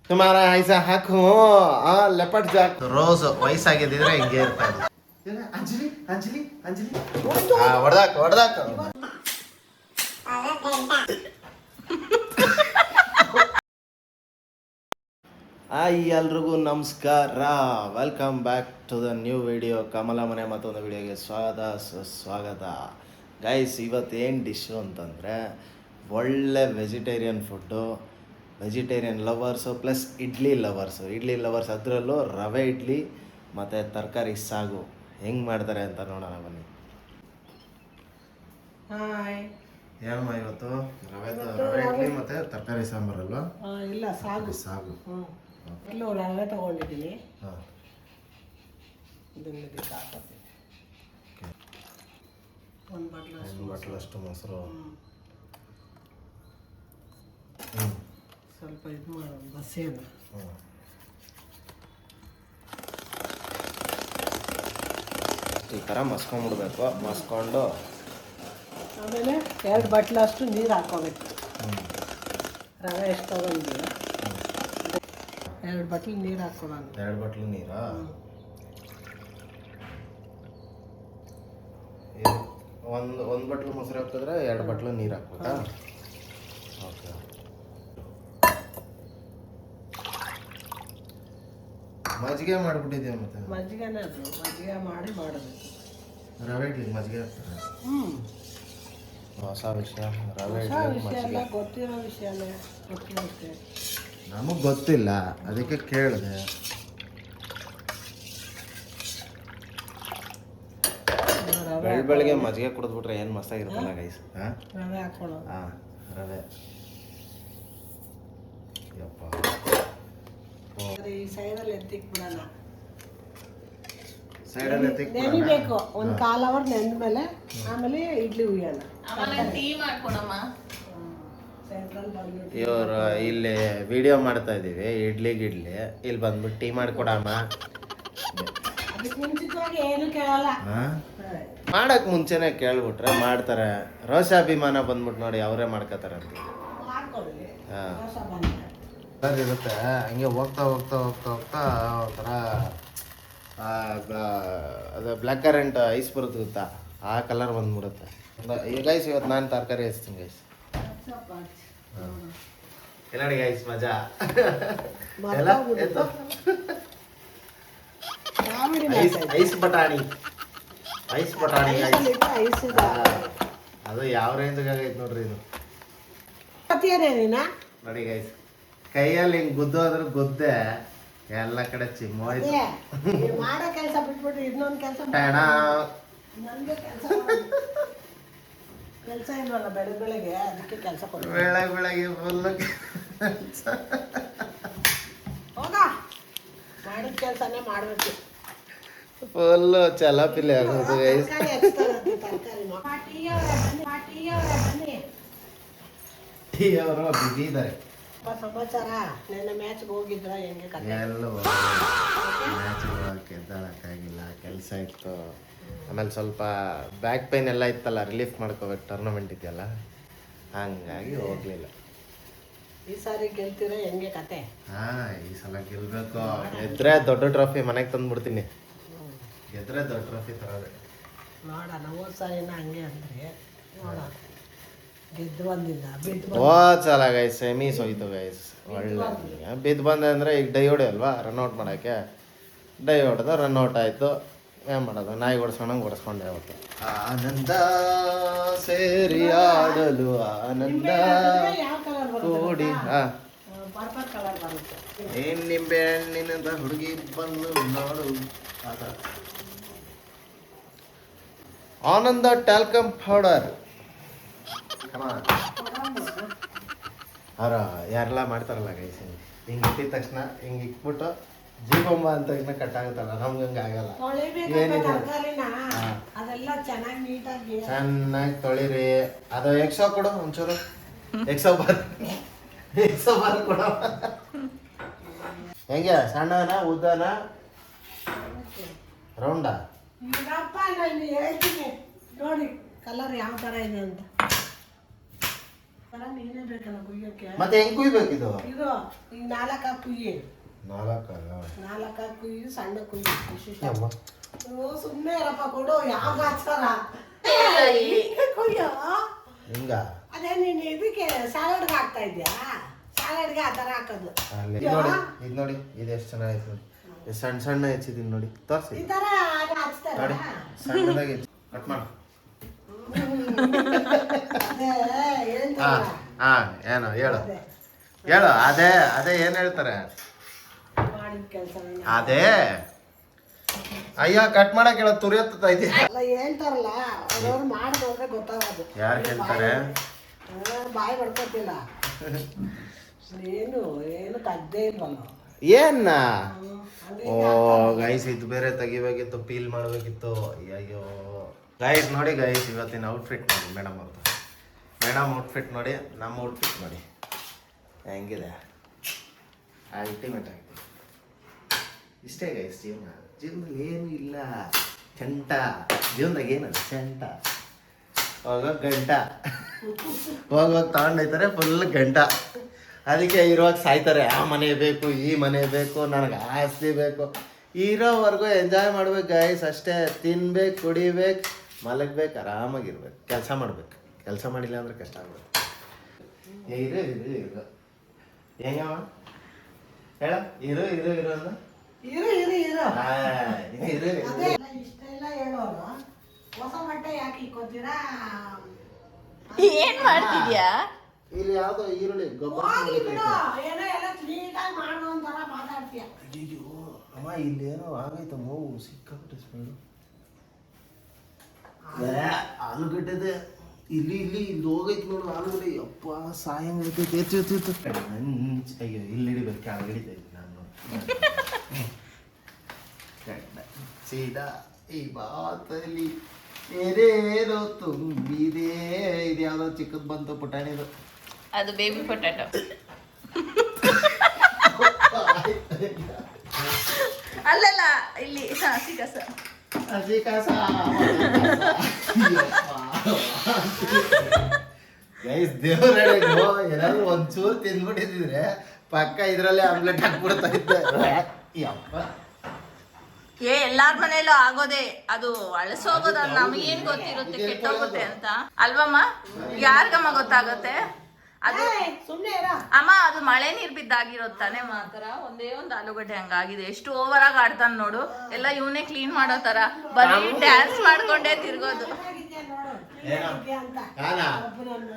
ತುಮಾರ ಐಸ ಹಾಕು ಲೆಪಟ್ Jack rose ವಯಸ್ಸಾಗಿದ್ದಿದ್ರೆ ಹಿಂಗೆ ಇರ್ತಾ ಇತ್ತು. ಅಂಜಲಿ ಅಂಜಲಿ ಅಂಜಲಿ ಹೊಡೆದಾಕ ಎಲ್ರಿಗೂ ನಮಸ್ಕಾರ. Welcome back to the new video. Kamala ಮನೆ ಮತ್ತೊಂದು ವಿಡಿಯೋಗೆ ಸ್ವಾಗತ. ಗೈಸ್, ಇವತ್ತು ಏನು ಡಿಶ್ಶು ಅಂತಂದರೆ ಒಳ್ಳೆ vegetarian food, vegetarian lovers plus idli lovers ಅದರಲ್ಲೂ ರವೆ ಇಡ್ಲಿ ಮತ್ತು ತರಕಾರಿ ಸಾಗು ಹೆಂಗೆ ಮಾಡ್ತಾರೆ ಅಂತ ನೋಡೋಣ ಬನ್ನಿ. ಹಾಯ್, ಏನಮ್ಮ ಇವತ್ತು ರವೆ ಇಡ್ಲಿ ಮತ್ತು ತರಕಾರಿ ಸಾಂಬಾರಲ್ವಾ? ಇಲ್ಲ ಸಾಗು. ಇಲ್ಲ ರವೆ ತಗೊಂಡಿದ್ದೀನಿ. ಇದನ್ನು ಇದಕ್ಕೆ ಹಾಕೋತೀನಿ. ಒಂದು ಬಟ್ಲಷ್ಟು ಮೊಸರು, ಸ್ವಲ್ಪ ಇದು ಮಾಡೋಣ ಬಸ್ಸೇನು. ಈ ಥರ ಮಸ್ಕೊಂಡ್ಬಿಡ್ಬೇಕು. ಮಸ್ಕೊಂಡು ಆಮೇಲೆ 2 ಬಟ್ಲಷ್ಟು ನೀರು ಹಾಕೋಬೇಕು. ರವೆ ಎಷ್ಟು ತಗೊಂಡಿಲ್ಲ, 2 ಬಟ್ಲು ನೀರು ಹಾಕೊಳ್ಳೋಣ. 2 ಬಟ್ಲು ನೀರಾ? ಒಂದು ಬಟ್ಲು ಮೊಸರು ಹಾಕಿದ್ರೆ 2 ಬಟ್ಲು ನೀರು ಹಾಕ್ಬೇಕಾ? ಓಕೆ. ಮಜ್ಜಿಗೆ ಮಾಡಿಬಿಟ್ಟಿದ್ದೀವಿ. ಮತ್ತೆ ಮಜ್ಜಿಗೆನೇ ಅದು, ಮಜ್ಜಿಗೆ ಮಾಡಿ ಮಾಡಬೇಕು. ರವೆ ಇಡ್ಲಿಗೆ ಮಜ್ಜಿಗೆ ಹಾಕ್ತಾರೆ. ಹೊಸ ವಿಷಯ. ರವೆ ವಿಷಯ ಗೊತ್ತಿರೋ ವಿಷಯನೇ, ಗೊತ್ತಿರುತ್ತೆ. ನಮಗೆ ಗೊತ್ತಿಲ್ಲ, ಅದಕ್ಕೆ ಕೇಳಿದೆ. ಬೆಳಗ್ಗೆ ಮಜ್ಜಿಗೆ ಕುಡಿದ್ಬಿಟ್ರೆ ಏನು ಮಸ್ತಾಗಿರುತ್ತಲ್ಲ ಗೈಸ್. ರವೆ ಹಾಕೊಳ್ಳೋದು. ರವೆ ಯಪ್ಪ. ಈ ಸೈಡಲ್ಲಿ ಎತ್ತಿಕ್ಬಿಡೋಣ. ಸೈಡಲ್ಲಿ ಎತ್ತಿಕ್ಬಿಡೋಣ. ನೆನಿಬೇಕು ಒಂದು 1/4 ಅವರ್ ನೆಂದ ಮೇಲೆ, ಆಮೇಲೆ ಇಡ್ಲಿ ಹುಯ್ಯೋಣ. ಇವರು ಇಲ್ಲಿ ವಿಡಿಯೋ ಮಾಡ್ತಾ ಇದ್ದೀವಿ, ಇಡ್ಲಿ ಇಲ್ಲಿ ಬಂದ್ಬಿಟ್ಟು ಟೀ ಮಾಡಿಕೊಡಮ್ಮ. ಏನು ಕೇಳಲ್ಲ. ಮಾಡಕ್ ಮುಂಚೆನೆ ಕೇಳ್ಬಿಟ್ರೆ ಮಾಡ್ತಾರೆ. ರೋಷಾಭಿಮಾನ ಬಂದ್ಬಿಟ್ಟು ನೋಡಿ ಅವರೇ ಮಾಡ್ಕೋತಾರೆ ಅಂತ ಇರುತ್ತೆ. ಹಂಗೆ ಹೋಗ್ತಾ ಒಂಥರ ಅದು ಬ್ಲ್ಯಾಕ್ ಕರೆಂಟ್ ಐಸ್ ಬರುತ್ತೆ ಗೊತ್ತಾ, ಆ ಕಲರ್ ಬಂದ್ಬಿಡುತ್ತೆ. ಗೈಸ್, ಇವತ್ತು ನಾನು ತರಕಾರಿ ಹಚ್ತೀನಿ ಗೈಸ್. ಎಲ್ಲ ಗೈಸ್ ಮಜಾ. ಐಸ್ ಬಟಾಣಿ ಅದು ಯಾವ ರೇಂಜ್ ಆಗೈತೆ ನೋಡ್ರಿ ಇದು. ನೋಡಿ ಗೈಸ್, ಕೈಯಲ್ಲಿ ಹಿಂಗ್ ಗುದ್ದು ಆದ್ರೆ ಗುದ್ದೆ ಎಲ್ಲ ಕಡೆ ಚಿಮ್ಮೋಯ್ತು. ಮಾಡೋ ಕೆಲಸ ಬಿಟ್ಬಿಟ್ಟು ಇನ್ನೊಂದು ಕೆಲಸ ಕೆಲಸ ಇಲ್ವಲ್ಲ ಬೆಳಗ್ಗೆ, ಅದಕ್ಕೆ ಕೆಲಸ ಬೆಳಗ್ಗೆ ಫುಲ್ ಹೋಗ ಮಾಡಿದ ಕೆಲಸನೇ ಮಾಡಬೇಕು. ಫುಲ್ ಚಲಾಪಿಲಿ ಆಗೋದು ಗೈಸ್. ಅವರು ಬಿಸಿ ಇದ್ದಾರೆ. ಸಮಾಚಾರ, ನೆನ್ನೆ ಮ್ಯಾಚ್ಗೆ ಹೋಗಿದ್ರ? ಹೆಂಗೆ ಎಲ್ಲ ಮ್ಯಾಚ್ ಹೋಗಕ್ಕೆ ಎದ್ದಾಳಕ್ಕಾಗಿಲ್ಲ, ಕೆಲಸ ಇತ್ತು. ಆಮೇಲೆ ಸ್ವಲ್ಪ ಬ್ಯಾಕ್ ಪೈನ್ ಎಲ್ಲ ಇತ್ತಲ್ಲ, ರಿಲೀಫ್ ಮಾಡ್ಕೋಬೇಕು, ಟೂರ್ನಮೆಂಟ್ ಇದೆಯಲ್ಲ, ಹಂಗಾಗಿ ಹೋಗ್ಲಿಲ್ಲ. ಈ ಸಾರಿ ಗೆಲ್ತೀರ? ಹೆಂಗೆ ಕತೆ? ಈ ಸಲ ಗೆಲ್ಬೇಕು. ಗೆದ್ರೆ ದೊಡ್ಡ ಟ್ರೋಫಿ ಮನೆಗೆ ತಂದ್ಬಿಡ್ತೀನಿ. ಗೆದ್ರೆ ದೊಡ್ಡ ಟ್ರೋಫಿ ತರೋದೆ ನೋಡೋಣ. ಹೋದ ಸಾರಿನ ಹಂಗೆ ಅಂದ್ರೆ ನೋಡೋಣ. ಗೆದ್ದು ಬಂದಿಲ್ಲ, ಸಲ ಗೈಸ್ ಸೆಮೀಸ್ ಹೋಯ್ತು ಗೈಸ್. ಒಳ್ಳೆ ಬಿದ್ದು ಬಂದೆ ಅಂದರೆ ಈಗ ಡೈ ಹೊಡೆಯಲ್ವಾ, ರನ್ಔಟ್ ಮಾಡೋಕ್ಕೆ. ಡೈ ಹೊಡೆದು ರನ್ಔಟ್ ಆಯಿತು. ಏನು ಮಾಡೋದು, ನಾಯಿ ಓಡಿಸ್ಕೊಂಡಂಗೆ ಓಡಿಸ್ಕೊಂಡೆ ಅವತ್ತು. ಆನಂದ ಸೇರಿ ಆಡಲು ಆನಂದ ಕೂಡಿ. ಏನು ನಿಂಬೆ ಹಣ್ಣಿನದ ಹುಡುಗಿ ಬಂದು ನೋಡು. ಆನಂದ ಟ್ಯಾಲ್ಕಮ್ ಪೌಡರ್ ಅವ್ರ ಯಾರೆಲ್ಲ ಮಾಡ್ತಾರಲ್ಲ ಗೈಸ್, ಹಿಂಗೆ ಇಟ್ಟಿದ ತಕ್ಷಣ ಹಿಂಗೆ ಇಟ್ಬಿಟ್ಟು ಜೀವಮ್ಮ ಅಂತ ತಕ್ಷಣ ಕಟ್ಟಾಗುತ್ತಲ್ಲ, ನಮ್ಗೆ ಹಂಗೆ ಆಗಲ್ಲ. ಏನಿದೆ ಚೆನ್ನಾಗಿ ತೊಳಿರಿ. ಅದು ಎಕ್ಸೋ ಕೊಡು ಒಂಚೂರು, ಎಕ್ಸೋ ಬಾರ್ ಕೊಡು. ಹೆಂಗೆ, ಸಣ್ಣನ ಉದ್ದನ ರೌಂಡಾ? ನೋಡಿ ಕಲರ್ ಯಾವ ಥರ ಇದೆ ಅಂತ. ಥರ ನೀನೇ ಬೇಕಲ್ಲ ಕುಯ್ಯೋಕ್ಕೆ. ಮತ್ತೆ ಹೆಂಗ್ ಕುಯ್ಬೇಕಿದು? ಇದು ಈಗ 4 ಕುಯ್ಯಿ, 4 ಕುಯ್ಯಿ, ಸಣ್ಣ ಕುಯ್ಯಿ ಇಷ್ಟಿಷ್ಟ. ಸುಮ್ಮನೆ ಇರಪ್ಪ ಕೊಡು, ಯಾವ ಗಾಚಾರ ಕುಯ್ಯೋ. ಹಿಂಗ ಅದೇ ನೀನು ಇದಕ್ಕೆ ಸ್ಯಾಲಡ್ಗೆ ಹಾಕ್ತಾ ಇದ್ಯಾ? ಸ್ಯಾಲಡ್ಗೆ ಆ ಥರ ಹಾಕೋದು. ಇದು ನೋಡಿ, ಇದು ಎಷ್ಟು ಚೆನ್ನಾಗೈತೆ ನೋಡಿ. ಸಣ್ಣ ಸಣ್ಣ ಹೆಚ್ಚಿದೀನಿ ನೋಡಿ, ತೋರಿಸಿ. ಈ ಥರ ಹಚ್ತಾರೆ. ನೋಡಿ ಸಣ್ಣದಾಗಿ ಕಟ್ ಮಾಡು. ಅದೇ ಏನು ಹಾ ಏನೋ ಹೇಳು ಹೇಳು. ಅದೇ ಏನ್ ಹೇಳ್ತಾರೆ? ಮಾಡಿದ ಕೆಲಸ ಅದೇ ಅಯ್ಯ ಕಟ್ ಮಾಡಕ್ ಹೇಳ ತುರಿಯತ್ತ ಇದೆಯಾ? ಅಲ್ಲ ಹೇಳ್ತಾರಲ್ಲ, ಅವ್ರವ್ರು ಮಾಡಿದ್ರೆ ಗೊತ್ತಾಗೋದು. ಯಾರು ಹೇಳ್ತಾರೆ? ಬಾಯಿ ಬಡ್ಕೊತಿಲ್ಲ. ಏನು ತಗ್ದೇ ಇಲ್ವಲ್ಲ. ಏನ್ನ ಓ ಗೈಸ್, ಇದು ಬೇರೆ ತೆಗಿಬೇಕಿತ್ತು, ಪೀಲ್ ಮಾಡಬೇಕಿತ್ತು. ಅಯ್ಯೋ ಗೈಸ್ ನೋಡಿ ಗೈಸ್, ಇವತ್ತಿನ ಔಟ್ಫಿಟ್ ನೋಡಿ ಮೇಡಮ್ ಅವ್ರದ್ದು. ಮೇಡಮ್ ಔಟ್ಫಿಟ್ ನೋಡಿ, ನಮ್ಮ ಔಟ್ಫಿಟ್ ನೋಡಿ ಹೆಂಗಿದೆ. ಅಲ್ಟಿಮೇಟ್ ಆಗಿದೆ. ಇಷ್ಟೇ ಗೈಸ್ ಜೀವನದಲ್ಲಿ ಏನು ಇಲ್ಲ. ಚಂಟ ಜೀವನದಾಗ ಏನದು ಚಂಟ. ಹೋಗೋಕೆ ಗಂಟ, ಹೋಗೋಕೆ ತಗೊಂಡೋಯ್ತಾರೆ ಫುಲ್ ಗಂಟ. ಅದಕ್ಕೆ ಇರುವಾಗ ಸಾಯ್ತಾರೆ. ಆ ಮನೆ ಬೇಕು, ಈ ಮನೆ ಬೇಕು, ನನಗೆ ಆಸ್ತಿ ಬೇಕು. ಇರೋವರೆಗೂ ಎಂಜಾಯ್ ಮಾಡ್ಬೇಕು ಗೈಸ್ ಅಷ್ಟೇ. ತಿನ್ಬೇಕು, ಕುಡಿಬೇಕು, ಮಲಗ್ಬೇಕು, ಆರಾಮಾಗಿರ್ಬೇಕು, ಕೆಲಸ ಮಾಡ್ಬೇಕು. ಕೆಲಸ ಮಾಡಿಲ್ಲ ಅಂದ್ರೆ ಕಷ್ಟ ಆಗ್ಬೇಕು. ಇರು ಹೆಂಗವ ಹೇಳ? ಇರು ಅಂದ್ರೆ ಇಷ್ಟೆಲ್ಲ ಹೇಳೋರು ಹೊಸ ಬಟ್ಟೆ ಯಾಕೆ ಇಕ್ಕೋತೀರಾ? ಏನ್ ಮಾಡ್ತಿದ್ಯಾ? ಇಲ್ಲಿ ಯಾವ್ದೋ ಈರುಳ್ಳಿ ಗೊಬ್ಬರ ಏನೋ ಎಲ್ಲ ನೀಟಾಗಿ ಮಾಡೋ ಒಂಥರ ಮಾತಾಡ್ತೀಯ. ಅಯ್ಯೋ ಅಮ್ಮ, ಇಲ್ಲಿ ಏನೋ ಆಗೈತ ಮೂವು ಸಿಕ್ಕಾಬಿಟ್ಟೆ ಸ್ಮೆಲ್ಲು. ಆಲೂಗಡ್ಡೆದೆ ಇಲ್ಲಿ ಹೋಗೈತೆ ನೋಡು ಆಲೂಗಡ್ಡೆ. ಅಪ್ಪ ಸಾಯಂಗೈತೆ. ಅಯ್ಯೋ ಇಲ್ಲಿ ಹಿಡಿಬೇಕು, ಕೆಳಗೆ ಹಿಡಿತೈತೆ ನಾನು. ಸೀದಾ ಈ ಬಾತಲ್ಲಿ ಏನೇನೋ ತುಂಬಿದೆ. ಇದು ಯಾವ್ದೋ ಚಿಕ್ಕದ್ ಬಂತು ಪುಟಾಣಿದು. ಅದು ಬೇಬಿ ಪೊಟ್ಯಾಟೊ. ಅಲ್ಲಲ್ಲ ಇಲ್ಲಿ ಹಸಿ ಕಸ. ಹಸಿ ಕಸ ಗೈಸ್, ದೇವ್ರಡಿಗೂ ಏನಾದ್ರು ಒಂಚೂರು ತಿಂದ್ಬಿಟ್ಟಿದ್ರೆ ಪಕ್ಕ ಇದ್ರಲ್ಲೇ ಆಮ್ಲೆಟ್ ಹಾಕ್ಬಿಡ್ತಾ ಇದ್ದೆ. ಯಪ್ಪ ಎಲ್ಲಾರ ಮನೇಲೂ ಆಗೋದೇ ಅದು. ಅಳಸೋಗೋದು ನಮಗೇನ್ ಗೊತ್ತಿರುತ್ತೆ ಕೆಟ್ಟೋಗುತ್ತೆ ಅಂತ ಅಲ್ವಮ್ಮ? ಯಾರಿಗಮ್ಮ ಗೊತ್ತಾಗುತ್ತೆ ಅದು? ಸುಮ್ಮನೆ ಇರ. ಅಮ್ಮ ಅದು ಮಳೆ ನೀರ್ ಬಿದ್ದಾಗಿರೋತ್ತಾನೆ ಮಾತ್ರ. ಒಂದೇ ಒಂದು ಆಲೂಗಡ್ಡೆ ಹಂಗಾಗಿದೆ. ಎಷ್ಟು ಓವರ್ ಆಗಿ ಆಡ್ತಾನೆ ನೋಡು. ಎಲ್ಲ ಇವನೇ ಕ್ಲೀನ್ ಮಾಡೋ ತರ ಬರೀ ಡ್ಯಾನ್ಸ್ ಮಾಡ್ಕೊಂಡೇ ತಿರ್ಗೋದು.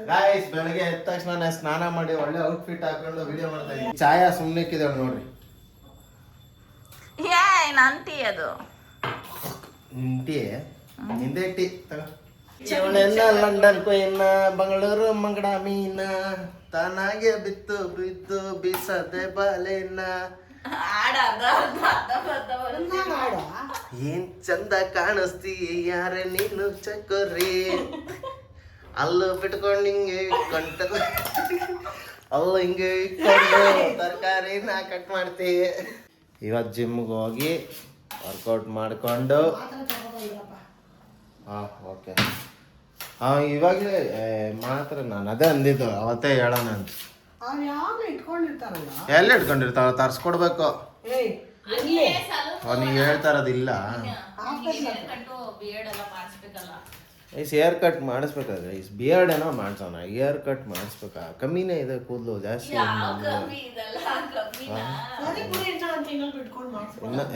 ಗಾಯ್ಸ್, ಬೆಳಗ್ಗೆ ಎದ್ದ ತಕ್ಷಣ ಸ್ನಾನ ಮಾಡಿ ಒಳ್ಳೆ ಔಟ್ಫಿಟ್ ಹಾಕೊಂಡು ವಿಡಿಯೋ ಮಾಡ್ತಾ ಇದ್ದೀನಿ. ಛಾಯಾ ಸುಮ್ಮನಿಕ್ಕಿದ್ದಾಳೆ ನೋಡ್ರಿ. ನನ್ ಟೀ ಅದು. ಟೀ ನಿಂದೆ ಟೀ ತಗೋ. ಚವಳೆನ್ನ ಲಂಡನ್ ಕೊಯ್ನ ಬೆಂಗಳೂರು ಮಂಗಡ ಮೀನ ತಾನಾಗೆ ಬಿತ್ತು ಬಿತ್ತು ಬೀಸದೆ ಬಾಲೆನ. ಏನ್ ಚಂದ ಕಾಣಿಸ್ತಿ ಯಾರ ನೀನು ಚಕೋರಿ. ಅಲ್ಲು ಬಿಟ್ಕೊಂಡು ಹಿಂಗೆ ಇಟ್ಕೊಂಡ ಅಲ್ಲು ಹಿಂಗೆ ಇಟ್ಕೊಂಡು ತರಕಾರಿನ ಕಟ್ ಮಾಡ್ತಿ. ಇವತ್ತು ಜಿಮ್ಗೆ ಹೋಗಿ ವರ್ಕೌಟ್ ಮಾಡಿಕೊಂಡು ಹಾಂ ಓಕೆ. ಇವಾಗಲೇ ಮಾತ್ರ ನಾನು ಅದೇ ಅಂದಿದ್ದು, ಅವತ್ತೇ ಹೇಳೋಣ ಅಂತ. ಎಲ್ಲಿ ಇಟ್ಕೊಂಡಿರ್ತಾವ? ತರ್ಸ್ಕೊಡ್ಬೇಕು. ನೀನು ಹೇಳ್ತಾ ಇರೋದಿಲ್ಲ. ಹೇರ್ ಕಟ್ ಮಾಡಿಸ್ಬೇಕಾದ್ರೆ ಬಿಯರ್ಡ್ ಏನೋ ಮಾಡ್ಸೋಣ. ಹೇರ್ ಕಟ್ ಮಾಡಿಸ್ಬೇಕಾ? ಕಮ್ಮಿನೇ ಇದೆ ಕೂದಲು, ಜಾಸ್ತಿ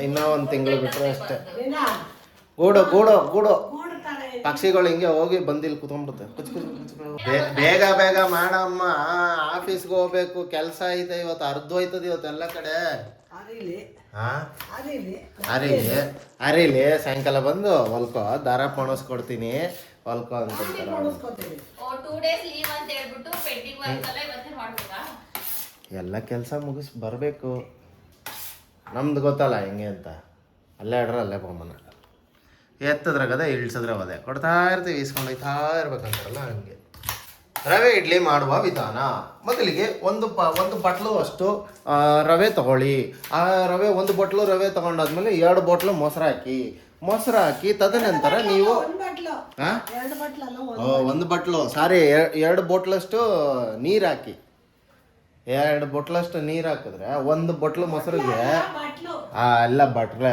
ಇನ್ನೂ ಒಂದು ತಿಂಗಳು ಬಿಟ್ಟರೆ ಅಷ್ಟೇ. ಗೂಡು ಪಕ್ಷಿಗಳು ಹಿಂಗೆ ಹೋಗಿ ಬಂದಿಲ್ಲಿ ಕುತ್ಕೊಂಡ್ಬಿಡುತ್ತೆ. ಬೇಗ ಬೇಗ ಮಾಡಮ್ಮ, ಆಫೀಸ್ಗೆ ಹೋಗ್ಬೇಕು, ಕೆಲಸ ಐತೆ. ಇವತ್ತು ಅರ್ಧ ಹೋಯ್ತದ ಇವತ್ತೆಲ್ಲ ಕಡೆ. ಅರಿಲಿ ಸಾಯಂಕಾಲ ಬಂದು ಹೊಲ್ಕೋ, ದಾರ ಪಣಸ್ಕೊಡ್ತೀನಿ ಹೊಲ್ಕೋ ಅಂತ. ಎಲ್ಲ ಕೆಲಸ ಮುಗಿಸ್ ಬರಬೇಕು. ನಮ್ದು ಗೊತ್ತಲ್ಲ ಹೆಂಗೆ ಅಂತ. ಅಲ್ಲೇ ಆಡ್ರ ಅಲ್ಲೇ ಬೊಮ್ಮನ ಎತ್ತದ್ರಾಗದೆ ಇಳಿಸಿದ್ರೆ ಅದೇ ಕೊಡ್ತಾ ಇರ್ತೀವಿ, ಇಸ್ಕೊಂಡು ಹೋಯ್ತಾ ಇರ್ಬೇಕಂತಾರಲ್ಲ ಹಂಗೆ. ರವೆ ಇಡ್ಲಿ ಮಾಡುವ ವಿಧಾನ. ಮೊದಲಿಗೆ ಒಂದು ಬಟ್ಲು ಅಷ್ಟು ರವೆ ತಗೊಳ್ಳಿ. ಆ ರವೆ ಒಂದು ಬಟ್ಲು ರವೆ ತೊಗೊಂಡಾದ್ಮೇಲೆ 2 ಬಟ್ಲು ಮೊಸರು ಹಾಕಿ, ಮೊಸರು ಹಾಕಿ ತದನಂತರ ನೀವು ಒಂದ್ ಬಟ್ಲು ಹಾ 2 ಬಟ್ಲಲ್ಲ ಒಂದು ಬಟ್ಲು ಸಾರಿ 2 ಬೋಟ್ಲಷ್ಟು ನೀರು ಹಾಕಿ 2 ಬೊಟ್ಲಷ್ಟು ನೀರು ಹಾಕಿದ್ರೆ 1 ಬಟ್ಲು ಮೊಸರಿಗೆ ಬಟ್ಲು ಎಲ್ಲ ಬಟ್ಲೆ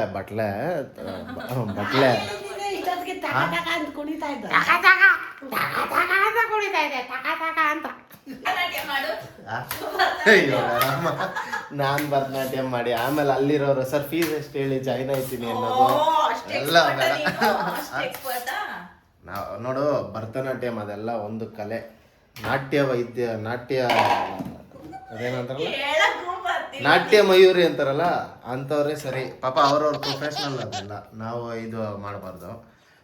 ಇಷ್ಟೊತ್ತಿಗೆ ತಕ ತಕ ಅಂತ ಕುಣಿತಾ ಇದ್ದ ಕುಣಿತಾ ಇದೆ ತಕ ತಕ ಅಂತ ಭರತನಾಟ್ಯ ಮಾಡು. ಅಯ್ಯೋ ರಾಮ. ನಾನ್ ಭರತನಾಟ್ಯ ಮಾಡಿ ಆಮೇಲೆ ಅಲ್ಲಿರೋರು ಸರ್ ಫೀಸ್ ಎಷ್ಟು ಹೇಳಿ ಜಾಯ್ನ್ ಆಯ್ತೀನಿ ಅನ್ನೋದು ಎಲ್ಲ ನಾವು ನೋಡು ಭರತನಾಟ್ಯಂ ಅದೆಲ್ಲ ಒಂದು ಕಲೆ. ನಾಟ್ಯ ಅದೇನಂತಾರಲ್ಲ ನಾಟ್ಯ ಮಯೂರಿ ಅಂತಾರಲ್ಲ ಅಂಥವ್ರೆ ಸರಿ. ಪಾಪ ಅವ್ರವ್ರ ಪ್ರೊಫೆಷ್ನಲ್ ಅದೆಲ್ಲ ನಾವು ಇದು ಮಾಡಬಾರ್ದು.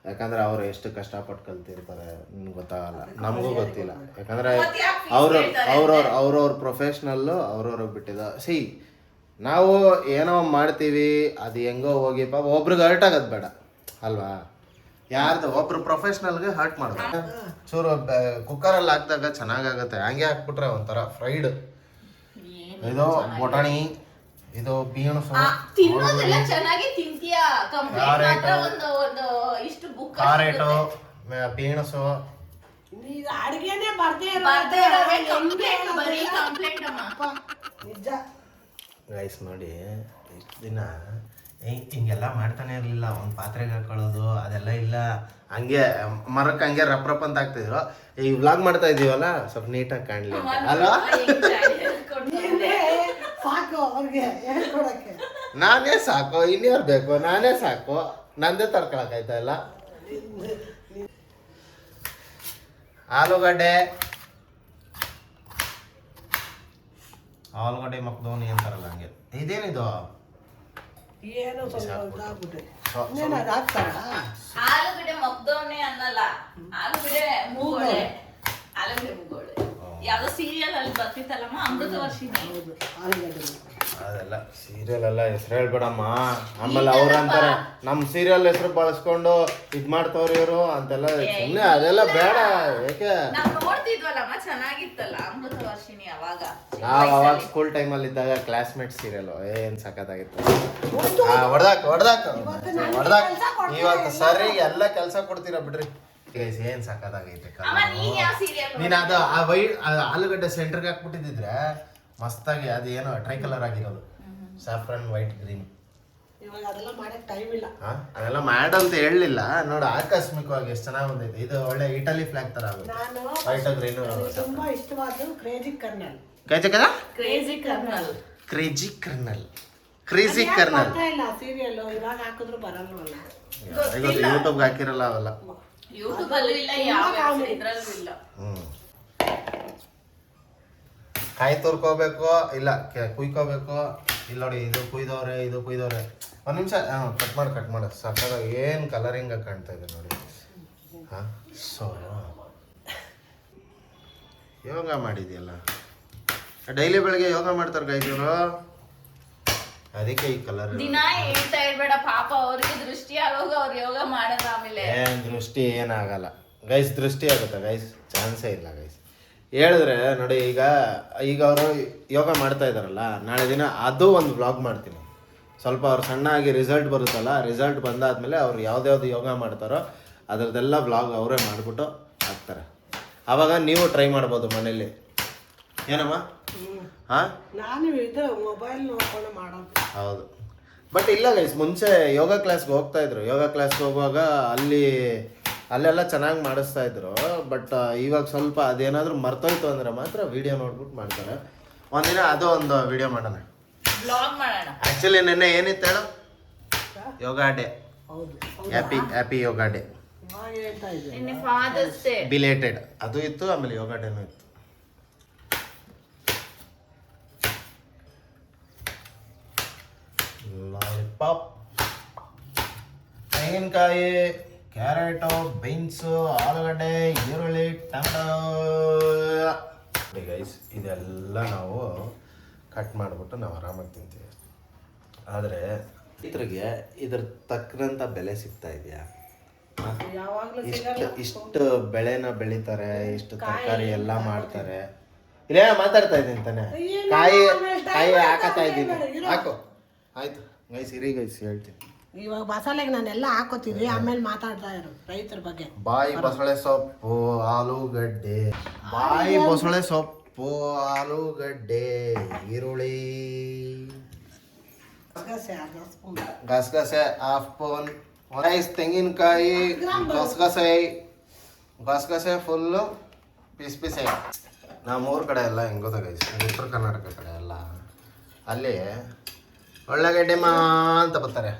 ಯಾಕಂದ್ರೆ ಅವ್ರು ಎಷ್ಟು ಕಷ್ಟಪಟ್ಟು ಕಲ್ತಿರ್ತಾರೆ ನಿಮ್ಗೆ ಗೊತ್ತಾಗಲ್ಲ, ನಮಗೂ ಗೊತ್ತಿಲ್ಲ. ಯಾಕಂದ್ರೆ ಅವ್ರವ್ರ ಪ್ರೊಫೆಷ್ನಲ್ಲು ಅವ್ರವ್ರಿಗೆ ಬಿಟ್ಟಿದ. ನಾವು ಏನೋ ಮಾಡ್ತೀವಿ, ಅದು ಹೆಂಗೋ ಹೋಗಿ ಪಾಪ ಒಬ್ರಿಗೆ ಹರ್ಟ್ ಆಗೋದು ಬೇಡ ಅಲ್ವಾ. ಯಾರ್ದು ಒಬ್ರು ಪ್ರೊಫೆಷ್ನಲ್ಗೆ ಹರ್ಟ್ ಮಾಡೋದು. ಚೂರು ಕುಕ್ಕರಲ್ಲಿ ಹಾಕಿದಾಗ ಚೆನ್ನಾಗಾಗತ್ತೆ, ಹಂಗೆ ಹಾಕ್ಬಿಟ್ರೆ ಒಂಥರ ಫ್ರೈಡ್. ಇದು ಬಟಾಣಿ, ಇದು ಬೀನ್ಸು, ತಿನ್ನೋದೆಲ್ಲ ಚೆನ್ನಾಗಿ ತಿಂತೀಯಾ. ಇಷ್ಟು ಬುಕ್ ಕ್ಯಾರೆಟು, ಬೀನ್ಸು. ನೀನು ಅಡಿಗೆನೆ ಬರ್ದೇ ನಿಜ. ರೈಸ್ ನೋಡಿ ಇಷ್ಟು ದಿನ ಹಿಂಗೆಲ್ಲ ಮಾಡ್ತಾನೆ ಇರಲಿಲ್ಲ. ಒಂದು ಪಾತ್ರೆಗೆ ಹಾಕೊಳ್ಳೋದು ಅದೆಲ್ಲ ಇಲ್ಲ, ಹಂಗೆ ಮರಕ್ಕೆ ಹಂಗೆ ರಪ್ ಅಂತ ಹಾಕ್ತಿದ್ರು. ಈಗ ವ್ಲಾಗ್ ಮಾಡ್ತಾ ಇದೀವಲ್ಲ ಸ್ವಲ್ಪ ನೀಟಾಗಿ ಕಾಣಲಿ ಅಲ್ವಾ. ಸಾಕು ಅವ್ರಿಗೆ ಹೇಳ್ಕೊಡಕ್ಕೆ. ನಾನೇ ಸಾಕು, ಇನ್ಯಾರು ಬೇಕು, ನಾನೇ ಸಾಕು, ನಂದೇ ತಡ್ಕೊಳಕಾಯ್ತಾ ಇಲ್ಲ. ಆಲೂಗಡ್ಡೆ ಮಕ್ದೋನಿ ಅಂತಾರಲ್ಲ ಹಂಗೆ. ಇದೇನಿದು ಏನು ಸ್ವಲ್ಪ ಇದಾಗ್ಬಿಟ್ಟೆ. ಇನ್ನೇನು ಅದು ಹಾಕ್ತಾರ? ಆಲೂಗಡ್ಡೆ ಮಗ್ದೋನೆ ಅನ್ನಲ್ಲ, ಆಲೂಗಡ್ಡೆ ಮೂಗೋಳೆ. ಆಲೂಗಡ್ಡೆ ಮೂಗೋಳೆ ಯಾವ್ದೋ ಸೀರಿಯಲ್ ಅಲ್ಲಿ ಬರ್ತಿತ್ತಲ್ಲಮ್ಮ, ಅಮೃತ ವರ್ಷಿಣಿ. ಹೌದು, ಆಲೂಗಡ್ಡೆ ಅದೆಲ್ಲ ಸೀರಿಯಲ್ ಎಲ್ಲ ಹೆಸರು ಹೇಳ್ಬೇಡಮ್ಮ. ಆಮೇಲೆ ಅವ್ರ ಅಂತಾರೆ ನಮ್ಮ ಸೀರಿಯಲ್ ಹೆಸರು ಬಳಸ್ಕೊಂಡು ಇದ್ ಮಾಡ್ತವ್ರ ಇವರು ಅಂತೆಲ್ಲ. ಸುಮ್ಮನೆ ಅದೆಲ್ಲ ಬೇಡ. ಯಾಕೆ ನಾವ್ ನೋಡ್ತಿದ್ವಲ್ಲಮ್ಮ, ಚೆನ್ನಾಗಿತ್ತಲ್ಲ ಅಮೃತ ವರ್ಷಿಣಿ ಅವಾಗ. ನಾವು ಅವಾಗ ಸ್ಕೂಲ್ ಟೈಮಲ್ಲಿ ಇದ್ದಾಗ ಕ್ಲಾಸ್ಮೇಟ್ ಸೀರಿಯಲ್ ಏನ್ ಸಖತ್ತಾಗಿತ್ತು. ಹೊಡ್ದಾಕ ಇವತ್ತು ಸರಿ ಎಲ್ಲ ಕೆಲಸ ಕೊಡ್ತೀರಾ ಬಿಡ್ರಿ. ಏನ್ ಸಖತ್ತಾಗೈತೆ. ಅಮ್ಮ ನೀನ್ ಯಾವ ಸೀರಿಯಲ್ ನೀನ್ ಅದು ಆಲೂಗಡ್ಡೆ ಸೆಂಟರ್ಗೆ ಹಾಕ್ಬಿಟ್ಟಿದ್ರೆ ಮಸ್ತಾಗಿ ಅದು ಏನೋ ಟ್ರೈ ಕಲರ್ ಆಗಿರೋದು, ಸಾಫ್ರನ್ ವೈಟ್ ಗ್ರೀನ್. ಇವಾಗ ಅದೆಲ್ಲ ಮಾಡಕ್ ಟೈಮ್ ಇಲ್ಲ. ಅದೆಲ್ಲ ಮಾಡಂತ ಹೇಳಲಿಲ್ಲ ನೋಡು, ಆಕಸ್ಮಿಕವಾಗಿ ಎಷ್ಟು ಚೆನ್ನಾಗಿ ಬಂದೈತೆ. ಇದು ಒಳ್ಳೆ ಇಟಲಿ ಫ್ಲಾಗ್ ತರ ಆಗುತ್ತೆ, ನಾನು ವೈಟ್ ಗ್ರೀನ್. ತುಂಬಾ ಇಷ್ಟವಾದ crazy kernel. Crazy kernel. Crazy kernel ಬರ್ತಾ ಇಲ್ಲ ಸೀರಿಯಲ್, ಇವಾಗ ಹಾಕಿದ್ರು ಬರಲ್ವಲ್ಲ. ಯೂಟ್ಯೂಬ್ಗೆ ಹಾಕಿರಲ್ಲ ಅವೆಲ್ಲ. ಯೂಟ್ಯೂಬ್ ಅಲ್ಲೂ ಇಲ್ಲ, ಯಾವ ಇದ್ರಲ್ಲೂ ಇಲ್ಲ. ಕಾಯಿ ತುರ್ಕೋಬೇಕು, ಇಲ್ಲ ಕುಯ್ಕೋಬೇಕು. ಇಲ್ಲ ನೋಡಿ, ಇದು ಕುಯ್ದವ್ರೆ. ಒಂದು ನಿಮಿಷ ಕಟ್ ಮಾಡು ಸಾಕಾಗ. ಏನು ಕಲರಿಂಗ್ ಕಾಣ್ತಾ ಇದೆ ನೋಡಿ. ಹಾಂ, ಸೊ ಯೋಗ ಮಾಡಿದೆಯಲ್ಲ, ಡೈಲಿ ಬೆಳಗ್ಗೆ ಯೋಗ ಮಾಡ್ತಾರೆ ಗೈಸ್ ಇವರು, ಅದಕ್ಕೆ ಈ ಕಲರ್. ದಿನ ಹೇಳ್ತಾ ಇರ್ಬೇಡ ಪಾಪ, ಅವ್ರಿಗೆ ದೃಷ್ಟಿ ಆಗೋಗ ಅವ್ರು ಯೋಗ ಮಾಡೋದು. ಆಮೇಲೆ ದೃಷ್ಟಿ ಏನಾಗಲ್ಲ ಗೈಸ್, ದೃಷ್ಟಿ ಆಗುತ್ತೆ ಗೈಸ್, ಚಾನ್ಸೇ ಇಲ್ಲ ಗೈಸ್. ಹೇಳಿದ್ರೆ ನೋಡಿ, ಈಗ ಅವರು ಯೋಗ ಮಾಡ್ತಾ ಇದ್ದಾರಲ್ಲ, ನಾಳೆ ದಿನ ಅದು ಒಂದು ವ್ಲಾಗ್ ಮಾಡ್ತೀನಿ. ಸ್ವಲ್ಪ ಅವ್ರು ಸಣ್ಣಾಗಿ ರಿಸಲ್ಟ್ ಬರುತ್ತಲ್ಲ, ರಿಸಲ್ಟ್ ಬಂದಾದ್ಮೇಲೆ ಅವ್ರು ಯಾವ್ದ್ಯಾವ್ದು ಯೋಗ ಮಾಡ್ತಾರೋ ಅದರದ್ದೆಲ್ಲ ವ್ಲಾಗ್ ಅವರೇ ಮಾಡಿಬಿಟ್ಟು ಹಾಕ್ತಾರೆ. ಆವಾಗ ನೀವು ಟ್ರೈ ಮಾಡ್ಬೋದು ಮನೇಲಿ. ಏನಮ್ಮ? ಹಾಂ, ನಾನು ಇದು ಮೊಬೈಲ್ ನೋಡ್ಕೊಂಡು ಮಾಡೋದು. ಹೌದು. ಬಟ್ ಇಲ್ಲ ಗೈಸ್, ಮುಂಚೆ ಯೋಗ ಕ್ಲಾಸ್ಗೆ ಹೋಗ್ತಾ ಇದ್ರು. ಯೋಗ ಕ್ಲಾಸ್ಗೆ ಹೋಗುವಾಗ ಅಲ್ಲೆಲ್ಲ ಚೆನ್ನಾಗಿ ಮಾಡಿಸ್ತಾ ಇದ್ರು. ಬಟ್ ಇವಾಗ ಸ್ವಲ್ಪ ಅದೇನಾದರೂ ಮರ್ತೋಯ್ತು ಅಂದರೆ ಮಾತ್ರ ವಿಡಿಯೋ ನೋಡ್ಬಿಟ್ಟು ಮಾಡ್ತಾರೆ. ಒಂದಿನ ಅದು ಒಂದು ವಿಡಿಯೋ ಮಾಡೋಣ, ಬ್ಲಾಗ್ ಮಾಡೋಣ. ಆ್ಯಕ್ಚುಲಿ ನಿನ್ನೆ ಏನಿತ್ತು ಹೇಳು, ಯೋಗ ಡೇ. ಹೌದು, ಹ್ಯಾಪಿ ಯೋಗ ಡೇ. ಇವಾಗ ಹೇಳ್ತಾ ಇದ್ದೆ ನಿನ್ನೆ ಫಾದರ್ಸ್ ಡೇ ಬಿಲೇಟೆಡ್ ಅದು ಇತ್ತು, ಆಮೇಲೆ ಯೋಗ ಡೇನೂ ಇತ್ತು. ಲಾಲಿಪಾಪ್, ತೆಂಗಿನಕಾಯಿ, ಕ್ಯಾರೆಟು, ಬೀನ್ಸು, ಆಲೂಗಡ್ಡೆ, ಈರುಳ್ಳಿ, ಟೊಮೆಟೊ. ಗೈಸ್, ಇದೆಲ್ಲ ನಾವು ಕಟ್ ಮಾಡಿಬಿಟ್ಟು ನಾವು ಆರಾಮಾಗಿ ತಿಂತೀವಿ. ಆದರೆ ರೈತರಿಗೆ ಇದ್ರ ತಕ್ಕಂಥ ಬೆಲೆ ಸಿಗ್ತಾ ಇದೆಯಾ? ಯಾವಾಗ್ಲೂ ಇಷ್ಟು ಬೆಳೆನ ಬೆಳಿತಾರೆ, ಇಷ್ಟು ತರಕಾರಿ ಎಲ್ಲ ಮಾಡ್ತಾರೆ. ಇಲ್ಲೇ ಮಾತಾಡ್ತಾ ಇದ್ದೀನಿ ತಾನೆ, ಕಾಯಿ ಹಾಕತ್ತಾ ಇದ್ದೀನಿ. ಹಾಕು, ಆಯ್ತು ಗೈಸ್, ಇರಿ ಗೈಸ್ ಹೇಳ್ತೀನಿ. ಇವಾಗ ಮಸಾಲೆಗೆ ನಾನೆಲ್ಲ ಹಾಕೋತೀನಿ, ಆಮೇಲೆ ಮಾತಾಡ್ತಾ ಇರು ರೈತರ ಬಗ್ಗೆ. ಬಾಯಿ ಬಸಳೆ ಸೊಪ್ಪು, ಆಲೂಗಡ್ಡೆ, ಬಾಯಿ ಬಸಳೆ ಸೊಪ್ಪು, ಆಲೂಗಡ್ಡೆ, ಈರುಳ್ಳಿ, ಗಸಗಸೆ ಅರ್ಧ ಸ್ಪೂನ್, ಗಸಗಸೆ ಹಾಫ್ ಸ್ಪೂನ್, ರೈಸ್, ತೆಂಗಿನಕಾಯಿ, ಗಸಗಸೆ ಫುಲ್ಲು ಪೀಸ್ ಪೀಸೆ. ನಾವು ಮೂರು ಕಡೆ ಎಲ್ಲ ಹೆಂಗೆ ಗೊತ್ತಾಗೈತೆ, ಉತ್ತರ ಕರ್ನಾಟಕ ಕಡೆ ಎಲ್ಲ ಅಲ್ಲಿ ಒಳ್ಳೆಗಡ್ಡೆ ಅಂತ ಬರ್ತಾರೆ.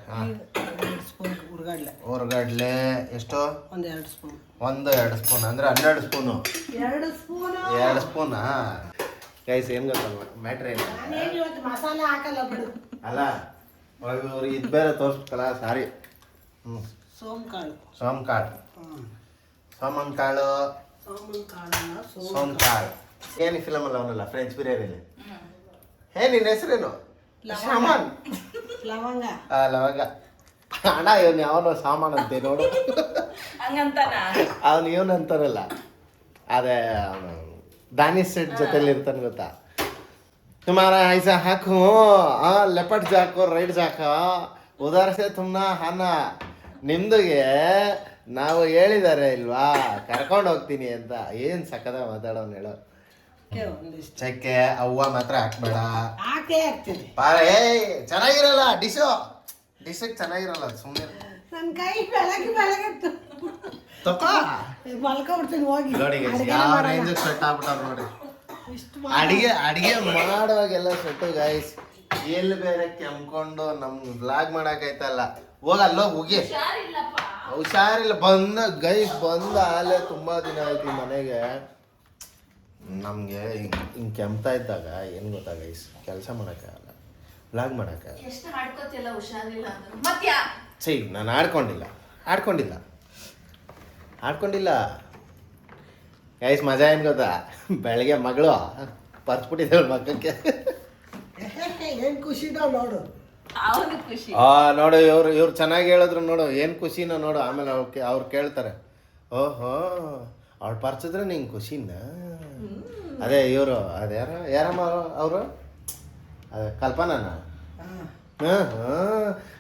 ಸ್ಪೂನ್ ಹುರ್ಗಡ್ಲೆ, ಹುರ್ಗಡ್ಲೆ ಎಷ್ಟು? ಒಂದು 2 ಸ್ಪೂನ್, 2 ಸ್ಪೂನ್ ಅಂದರೆ 12 ಸ್ಪೂನು. 2 spoon, 2 ಸ್ಪೂನಾ guys? ಏನು ಗೊತ್ತಲ್ವ ಮ್ಯಾಟ್ರ್ ಏನು ನಾನೇನು ಇವತ್ತು ಮಸಾಲೆ ಹಾಕಲ್ಲ ಬಿಡು. ಅಲ್ಲ ಇವ್ರು ಇದು ಬೇರೆ ತೋರಿಸ್ಬೇಕಲ್ಲ, ಸಾರಿ. ಸೋಂಕಾಳು, ಸೋಮಕಾಳು, ಹ್ಞೂ ಸೋಮಂಕಾಳು, ಸೋಮಂಕಾಳಲ್ಲ ಸೋಮಕಾಳು. ಏನು ಫಿಲಮ್ ಅಲ್ಲ ಅವನಲ್ಲ ಫ್ರೆಂಚ್ ಬಿರಿಯಾನಿಲಿ. ನಿನ್ನ ಹೆಸರೇನು? ಸಾಮಾನ್, ಲವಂಗ, ಲವಂಗ. ಅಣ್ಣ ಇವನು ಯಾವನೋ ಸಾಮಾನ್ ಅಂತೆ ನೋಡು. ಹಂಗಂತಾನ ಅವನು ಇವನು ಅಂತಾರಲ್ಲ, ಅದೇ ದಾನಿಶ್ ಸೆಟ್ ಜೊತೆಲಿ ಇರ್ತಾನೆ ಗೊತ್ತಾ? तुम्हारा ऐसा हक हो, लेपट जाको ರೈಡ್ ಜಾಕ ಉದಾಹರಿಸೆ ತುಮ್ನ ಹಾನ. ನಿಮ್ದುಗೆ ನಾವು ಹೇಳಿದ್ದಾರೆ ಇಲ್ವಾ ಕರ್ಕೊಂಡು ಹೋಗ್ತೀನಿ ಅಂತ. ಏನು ಸಕ್ಕದ ಮಾತಾಡೋನು ಹೇಳೋ. ಒಂದಿಷ್ಟು ಚಕ್ಕೆ ಅವ್ವ ಮಾತ್ರ ಹಾಕ್ಬೇಡ. ಹಾಕೇ ಹಾಕ್ತೀನಿ. ಪಾರೇ ಚೆನ್ನಾಗಿರಲ್ಲ ಡಿಶ್ ಚೆನ್ನಾಗಿರಲ್ಲ ಸುಮ್ಮನೆ. ನನ್ನ ಕೈ ಬೆಳಗ್ಗೆ ತಪ್ಪ ಮಲ್ಕೊಬಿಡ್ತೀನಿ ಹೋಗಿ. ನೋಡಿ ಯಾವ ರೇಂಜ್ ಸೆಟ್ ಆಗ್ಬಿಟ್ಟಾರ ನೋಡಿ. ಅಡಿಗೆ ಮಾಡುವಾಗೆಲ್ಲ ಸೆಟ್ಟು ಗೈಸ್. ಎಲ್ಲಿ ಬೇರೆ ಕೆಮ್ಕೊಂಡು ನಮ್ಗೆ ವ್ಲಾಗ್ ಮಾಡಕೈತಲ್ಲ, ಹೋಗಲ್ಲ ಹೋಗಿ ಹುಷಾರಿಲ್ಲ. ಬಂದ ಆಲೆ ತುಂಬಾ ದಿನ ಆಯ್ತು ಮನೆಗೆ. ನಮ್ಗೆ ಹಿಂಗ್ ಕೆಮ್ತಾ ಇದ್ದಾಗ ಏನ್ ಗೊತ್ತಾ ಗೈಸ್, ಕೆಲಸ ಮಾಡಕ್ಕಾಗಲ್ಲ, ವ್ಲಾಗ್ ಮಾಡಕ್ಕಾಗಲ್ಲ. ಎಷ್ಟು ಹಾಡ್ಕೋತಿಯಲ್ಲ ಹುಷಾರಿಲ್ಲ ಅಂದ್ರೆ ಮತ್ಯಾ ಸರಿ. ನಾನು ಆಡ್ಕೊಂಡಿಲ್ಲ ಗೈಸ್. ಮಜಾ ಏನು ಗೊತ್ತಾ, ಬೆಳಗ್ಗೆ ಮಗಳು ಪರ್ಸ್ಬಿಟ್ಟಿದ್ದಾಳೆ ಮಕ್ಕಕ್ಕೆ. ಏನ್ ಖುಷಿನೋ ನೋಡು. ಅವನು ಖುಷಿ. ನೋಡು ಇವ್ರು ಚೆನ್ನಾಗಿ ಹೇಳಿದ್ರು ನೋಡು, ಏನು ಖುಷಿನ ನೋಡು. ಆಮೇಲೆ ಅವ್ರು ಕೇಳ್ತಾರೆ, ಓಹೋ ಅವ್ಳು ಪರ್ಸಿದ್ರೆ ನಿಂಗೆ ಖುಷಿನ? ಅದೇ ಇವರು ಯಾರಮ್ಮ ಅವರು, ಅದೇ ಕಲ್ಪನಾನ.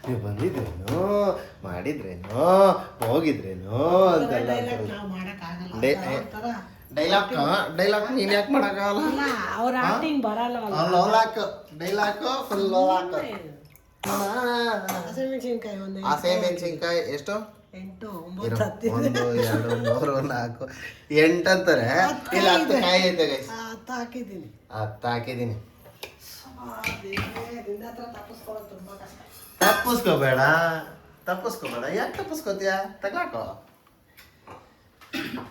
ನೀವು ಬಂದಿದ್ರೇನೋ, ಮಾಡಿದ್ರೇನೋ, ಹೋಗಿದ್ರೇನೋ ಅಂತೆಲ್ಲ ಡೈಲಾಗ್ ನೀನ್ ಯಾಕೆ ಮಾಡಕ್ಕಾಗಲ್ಲ? ಅವ್ರ ಆಕ್ಟಿಂಗ್ ಬರಲ್ಲ. ಡೈಲಾಗ್ ಫುಲ್ ಲೋಲಾಕ್. ಹಸಿಮೆಣಸಿನ್ಕಾಯಿ ಒಂದು ಹಸಿಮೆಣಸಿನ್ಕಾಯಿ ಎಷ್ಟು? 8 1 9 2 3 4 8 ಅಂತಾರೆ. ಇಲ್ಲ 10 ಕಾಯಿ ಐತೆ ಗೈಸ್. 10 ಹಾಕಿದ್ದೀನಿ. 10 ಹಾಕಿದ್ದೀನಿ. ನಿನ್ನ ಹತ್ರ ತಪ್ಪಿಸ್ಕೊಳ್ಳೋದು ತುಂಬಾ ಕಷ್ಟ. ತಪ್ಪಿಸ್ಕೋಬೇಡ. ಯಾಕೆ ತಪ್ಪಿಸ್ಕೋತೀಯ? ತಗೊಳಕೋ.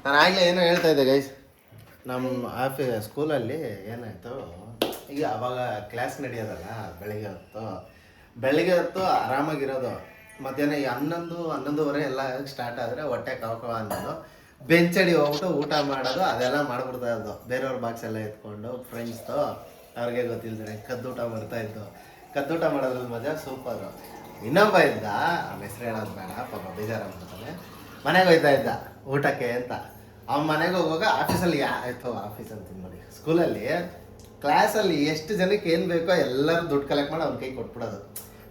ನಾನು ಆಗಲೇ ಏನೋ ಹೇಳ್ತಾ ಇದ್ದೆ ಗೈಸ್. ನಮ್ಮ ಸ್ಕೂಲಲ್ಲಿ ಏನಾಯ್ತು, ಈಗ ಅವಾಗ ಕ್ಲಾಸ್ ನಡೆಯೋದಲ್ಲ ಬೆಳಿಗ್ಗೆ ಹೊತ್ತು ಆರಾಮಾಗಿರೋದು. ಮಧ್ಯಾಹ್ನ 11-11:30 ಎಲ್ಲ ಸ್ಟಾರ್ಟ್ ಆದರೆ ಹೊಟ್ಟೆ ಕವಕವ ಅನ್ನೋದು, ಬೆಂಚಡಿ ಹೋಗ್ಬಿಟ್ಟು ಊಟ ಮಾಡೋದು, ಅದೆಲ್ಲ ಮಾಡ್ಬಿಡ್ತಾ ಇದ್ದು. ಬೇರೆಯವ್ರ ಬಾಕ್ಸ್ ಎಲ್ಲ ಎತ್ಕೊಂಡು ಫ್ರೆಂಡ್ಸ್ದು ಅವ್ರಿಗೆ ಗೊತ್ತಿಲ್ದೇ ಕದ್ದೂಟ ಮಾಡ್ತಾಯಿದ್ದು. ಕದ್ದೂಟ ಮಾಡೋದ್ರಲ್ಲಿ ಮಜಾ ಸೂಪರು. ಇನ್ನೊಬ್ಬ ಇದ್ದ, ಅವನ ಹೆಸರು ಹೇಳೋದು ಬೇಡ, ಪಾಪ ಬೇಜಾರಾಗ್ಬಿಡ್ತಾನೆ. ಮನೆಗೆ ಹೋಗ್ತಾ ಇದ್ದ ಊಟಕ್ಕೆ ಅಂತ. ಅವ್ನ ಮನೆಗೆ ಹೋಗುವಾಗ ಆಫೀಸಲ್ಲಿ ಆಫೀಸ್ ಅಂತೀನಿ ನೋಡಿ, ಸ್ಕೂಲಲ್ಲಿ ಕ್ಲಾಸಲ್ಲಿ ಎಷ್ಟು ಜನಕ್ಕೆ ಏನು ಬೇಕೋ ಎಲ್ಲರೂ ದುಡ್ಡು ಕಲೆಕ್ಟ್ ಮಾಡಿ ಅವ್ನ ಕೈ ಕೊಟ್ಬಿಡೋದು.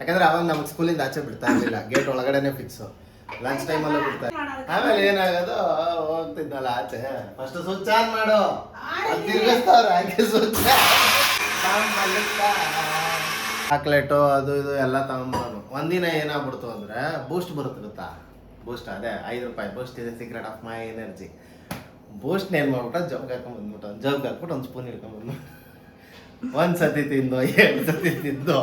ಯಾಕಂದ್ರೆ ಅವಾಗ ನಮ್ಗೆ ಸ್ಕೂಲಿಂದ ಆಚೆ ಬಿಡ್ತಾ ಇರಲಿಲ್ಲ, ಗೇಟ್ ಒಳಗಡೆನೆ ಫಿಕ್ಸು. ಲಂಚ್ ಟೈಮಲ್ಲೂ ಬಿಡ್ತಾರೆ. ಆಮೇಲೆ ಏನಾಗೋದು, ಹೋಗ್ತಿದ್ನಲ್ಲ ಆಚೆ, ಫಸ್ಟ್ ಸ್ವಿಚ್ ಆನ್ ಮಾಡು, ತಿರ್ಗಿಸ್ತಾವ್ರೆ ಹಾಗೆ ಸ್ವಿಚ್. ಚಾಕ್ಲೇಟು ಅದು ಇದು ಎಲ್ಲ ತಗೊಂಡ್ಬರೋದು. ಒಂದಿನ ಏನಾಗ್ಬಿಡ್ತು ಅಂದರೆ, ಬೂಸ್ಟ್ ಬರುತ್ತೆ ಗೊತ್ತಾ? ಬೂಸ್ಟ್ ಅದೇ 5 ರೂಪಾಯಿ ಬೂಸ್ಟ್ ಇದೆ, ಸೀಕ್ರೆಟ್ ಆಫ್ ಮೈ ಎನರ್ಜಿ. ಬೂಸ್ಟ್ ಏನು ಮಾಡ್ಬಿಟ್ಟು ಜಗ್ಗಿ ಹಾಕ್ಬಿಟ್ಟು ಒಂದು ಸ್ಪೂನ್ ಹಿಡ್ಕೊಂಡ್ಬಂದು 1 ಸತಿ ತಿಂದು 2 ಸತಿ ತಿಂದು